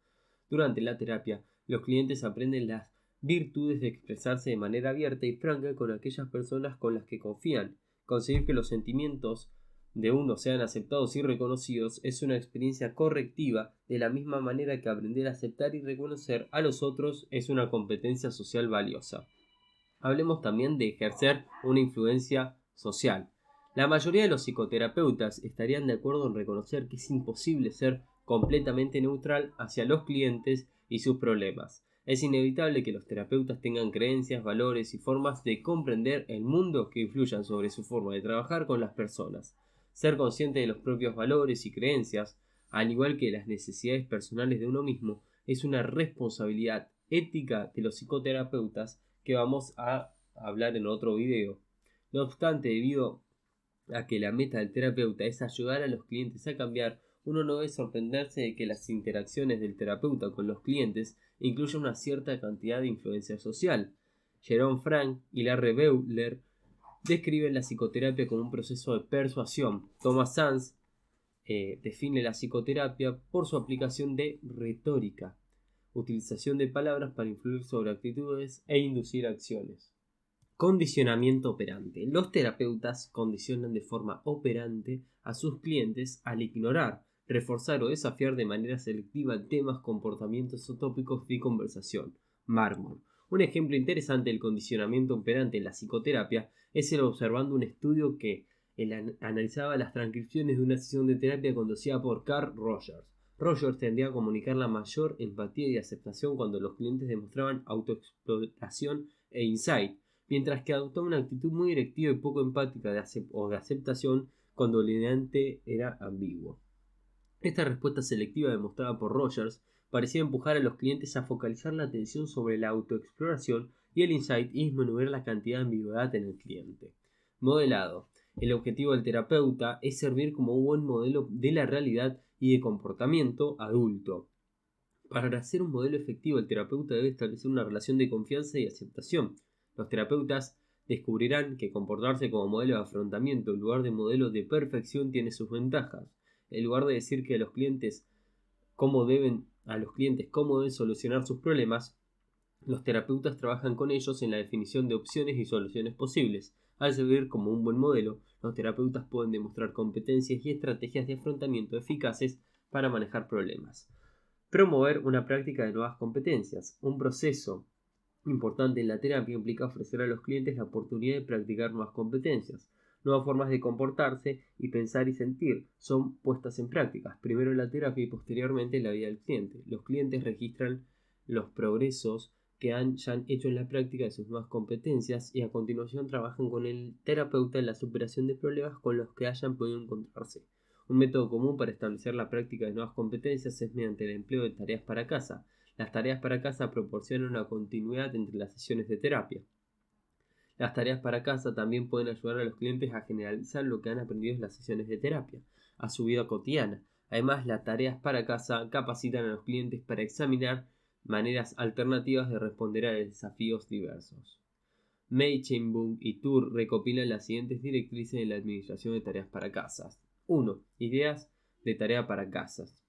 Durante la terapia, los clientes aprenden las virtudes de expresarse de manera abierta y franca con aquellas personas con las que confían. Conseguir que los sentimientos de uno sean aceptados y reconocidos es una experiencia correctiva, de la misma manera que aprender a aceptar y reconocer a los otros es una competencia social valiosa. Hablemos también de ejercer una influencia social. La mayoría de los psicoterapeutas estarían de acuerdo en reconocer que es imposible ser completamente neutral hacia los clientes y sus problemas. Es inevitable que los terapeutas tengan creencias, valores y formas de comprender el mundo que influyan sobre su forma de trabajar con las personas. Ser consciente de los propios valores y creencias, al igual que las necesidades personales de uno mismo, es una responsabilidad ética de los psicoterapeutas que vamos a hablar en otro video. No obstante, debido a que la meta del terapeuta es ayudar a los clientes a cambiar, uno no debe sorprenderse de que las interacciones del terapeuta con los clientes incluyan una cierta cantidad de influencia social. Jerome Frank y Larry Beutler describen la psicoterapia como un proceso de persuasión. Thomas Sanz define la psicoterapia por su aplicación de retórica, utilización de palabras para influir sobre actitudes e inducir acciones. Condicionamiento operante. Los terapeutas condicionan de forma operante a sus clientes al ignorar, reforzar o desafiar de manera selectiva temas, comportamientos o tópicos de conversación. Marmor. Un ejemplo interesante del condicionamiento operante en la psicoterapia es el observando un estudio que analizaba las transcripciones de una sesión de terapia conducida por Carl Rogers. Rogers tendía a comunicar la mayor empatía y aceptación cuando los clientes demostraban autoexploración e insight, mientras que adoptaba una actitud muy directiva y poco empática de aceptación cuando el cliente era ambiguo. Esta respuesta selectiva demostrada por Rogers parecía empujar a los clientes a focalizar la atención sobre la autoexploración y el insight y disminuir la cantidad de ambigüedad en el cliente. Modelado. El objetivo del terapeuta es servir como un buen modelo de la realidad y de comportamiento adulto. Para hacer un modelo efectivo, el terapeuta debe establecer una relación de confianza y aceptación. Los terapeutas descubrirán que comportarse como modelo de afrontamiento en lugar de modelo de perfección tiene sus ventajas. En lugar de decir que a los clientes cómo deben solucionar sus problemas, los terapeutas trabajan con ellos en la definición de opciones y soluciones posibles. Al servir como un buen modelo, los terapeutas pueden demostrar competencias y estrategias de afrontamiento eficaces para manejar problemas. Promover una práctica de nuevas competencias. Un proceso importante en la terapia implica ofrecer a los clientes la oportunidad de practicar nuevas competencias. Nuevas formas de comportarse y pensar y sentir son puestas en prácticas, primero en la terapia y posteriormente en la vida del cliente. Los clientes registran los progresos que ya han hecho en la práctica de sus nuevas competencias y a continuación trabajan con el terapeuta en la superación de problemas con los que hayan podido encontrarse. Un método común para establecer la práctica de nuevas competencias es mediante el empleo de tareas para casa. Las tareas para casa proporcionan una continuidad entre las sesiones de terapia. Las tareas para casa también pueden ayudar a los clientes a generalizar lo que han aprendido en las sesiones de terapia a su vida cotidiana. Además, las tareas para casa capacitan a los clientes para examinar maneras alternativas de responder a desafíos diversos. Meichenbung y Tur recopilan las siguientes directrices en la administración de tareas para casas. 1. Ideas de tarea para casas.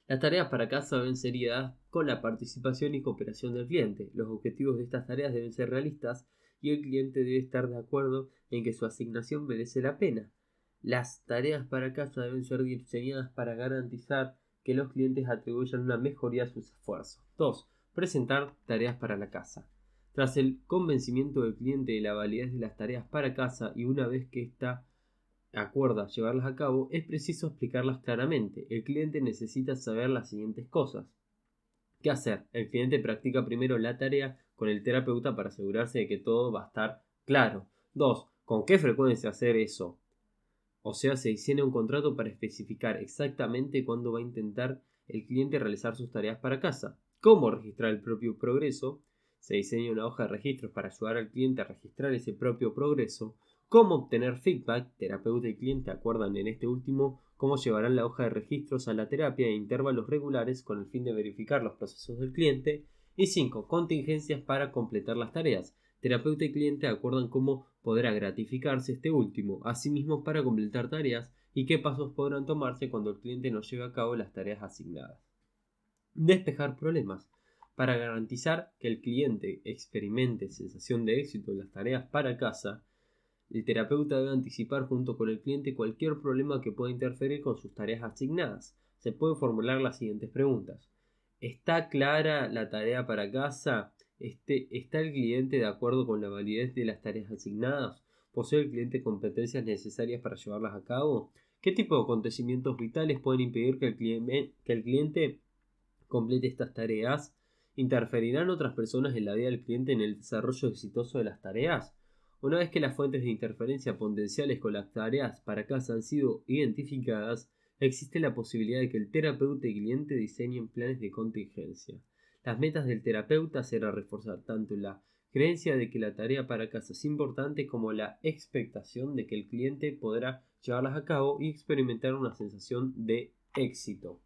Las tareas para casa deben ser ideadas con la participación y cooperación del cliente. Los objetivos de estas tareas deben ser realistas y el cliente debe estar de acuerdo en que su asignación merece la pena. Las tareas para casa deben ser diseñadas para garantizar que los clientes atribuyan una mejoría a sus esfuerzos. 2. Presentar tareas para la casa. Tras el convencimiento del cliente de la validez de las tareas para casa y una vez que ésta acuerda llevarlas a cabo, es preciso explicarlas claramente. El cliente necesita saber las siguientes cosas. ¿Qué hacer? El cliente practica primero la tarea con el terapeuta para asegurarse de que todo va a estar claro. 2. ¿Con qué frecuencia hacer eso? O sea, se diseña un contrato para especificar exactamente cuándo va a intentar el cliente realizar sus tareas para casa. ¿Cómo registrar el propio progreso? Se diseña una hoja de registros para ayudar al cliente a registrar ese propio progreso. ¿Cómo obtener feedback? Terapeuta y cliente acuerdan en este último cómo llevarán la hoja de registros a la terapia en intervalos regulares con el fin de verificar los procesos del cliente. Y 5. Contingencias para completar las tareas. Terapeuta y cliente acuerdan cómo podrá gratificarse este último, asimismo para completar tareas y qué pasos podrán tomarse cuando el cliente no lleve a cabo las tareas asignadas. Despejar problemas. Para garantizar que el cliente experimente sensación de éxito en las tareas para casa, el terapeuta debe anticipar junto con el cliente cualquier problema que pueda interferir con sus tareas asignadas. Se pueden formular las siguientes preguntas. ¿Está clara la tarea para casa? ¿Está el cliente de acuerdo con la validez de las tareas asignadas? ¿Posee el cliente competencias necesarias para llevarlas a cabo? ¿Qué tipo de acontecimientos vitales pueden impedir que el cliente complete estas tareas? ¿Interferirán otras personas en la vida del cliente en el desarrollo exitoso de las tareas? Una vez que las fuentes de interferencia potenciales con las tareas para casa han sido identificadas, existe la posibilidad de que el terapeuta y cliente diseñen planes de contingencia. Las metas del terapeuta será reforzar tanto la creencia de que la tarea para casa es importante como la expectación de que el cliente podrá llevarlas a cabo y experimentar una sensación de éxito.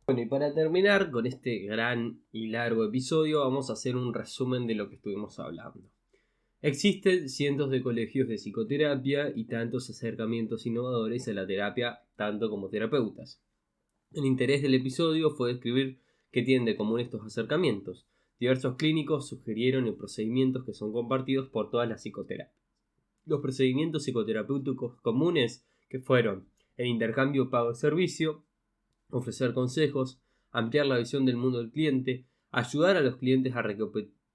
Bueno, y para terminar con este gran y largo episodio, vamos a hacer un resumen de lo que estuvimos hablando. Existen cientos de colegios de psicoterapia y tantos acercamientos innovadores a la terapia, tanto como terapeutas. El interés del episodio fue describir qué tienen de común estos acercamientos. Diversos clínicos sugirieron procedimientos que son compartidos por todas las psicoterapias. Los procedimientos psicoterapéuticos comunes que fueron el intercambio pago-servicio, ofrecer consejos, ampliar la visión del mundo del cliente, ayudar a los clientes a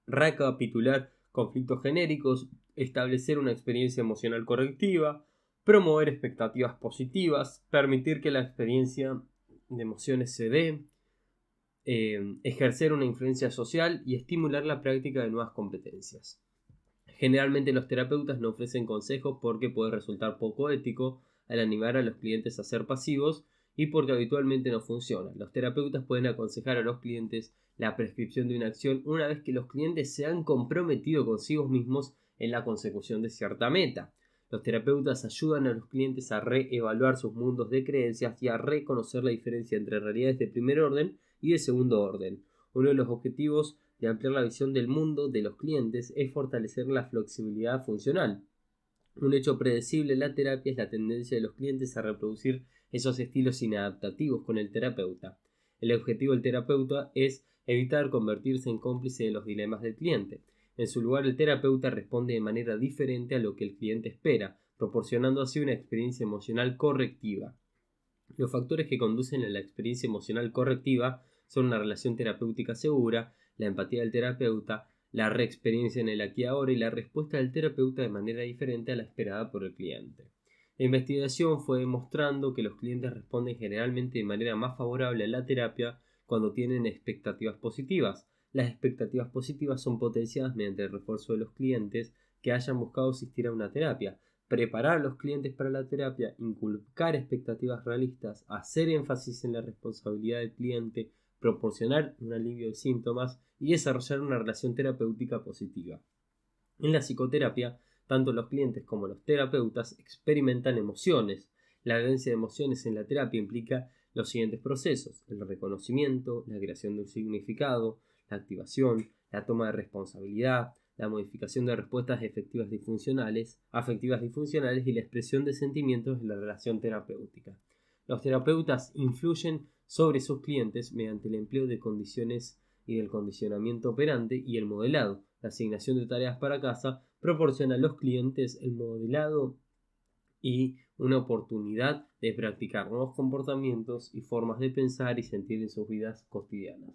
recapitular conflictos genéricos, establecer una experiencia emocional correctiva, promover expectativas positivas, permitir que la experiencia de emociones se dé, ejercer una influencia social y estimular la práctica de nuevas competencias. Generalmente los terapeutas no ofrecen consejos porque puede resultar poco ético al animar a los clientes a ser pasivos y porque habitualmente no funciona. Los terapeutas pueden aconsejar a los clientes la prescripción de una acción una vez que los clientes se han comprometido consigo mismos en la consecución de cierta meta. Los terapeutas ayudan a los clientes a reevaluar sus mundos de creencias y a reconocer la diferencia entre realidades de primer orden y de segundo orden. Uno de los objetivos de ampliar la visión del mundo de los clientes es fortalecer la flexibilidad funcional. Un hecho predecible en la terapia es la tendencia de los clientes a reproducir esos estilos inadaptativos con el terapeuta. El objetivo del terapeuta es evitar convertirse en cómplice de los dilemas del cliente. En su lugar, el terapeuta responde de manera diferente a lo que el cliente espera, proporcionando así una experiencia emocional correctiva. Los factores que conducen a la experiencia emocional correctiva son una relación terapéutica segura, la empatía del terapeuta, la reexperiencia en el aquí y ahora y la respuesta del terapeuta de manera diferente a la esperada por el cliente. La investigación fue demostrando que los clientes responden generalmente de manera más favorable a la terapia cuando tienen expectativas positivas. Las expectativas positivas son potenciadas mediante el refuerzo de los clientes que hayan buscado asistir a una terapia. Preparar a los clientes para la terapia, inculcar expectativas realistas, hacer énfasis en la responsabilidad del cliente, proporcionar un alivio de síntomas y desarrollar una relación terapéutica positiva. En la psicoterapia, tanto los clientes como los terapeutas experimentan emociones. La vivencia de emociones en la terapia implica los siguientes procesos: el reconocimiento, la creación de un significado, la activación, la toma de responsabilidad, la modificación de respuestas afectivas disfuncionales y la expresión de sentimientos en la relación terapéutica. Los terapeutas influyen sobre sus clientes mediante el empleo de condiciones y del condicionamiento operante y el modelado. La asignación de tareas para casa proporciona a los clientes el modelado y una oportunidad de practicar nuevos comportamientos y formas de pensar y sentir en sus vidas cotidianas.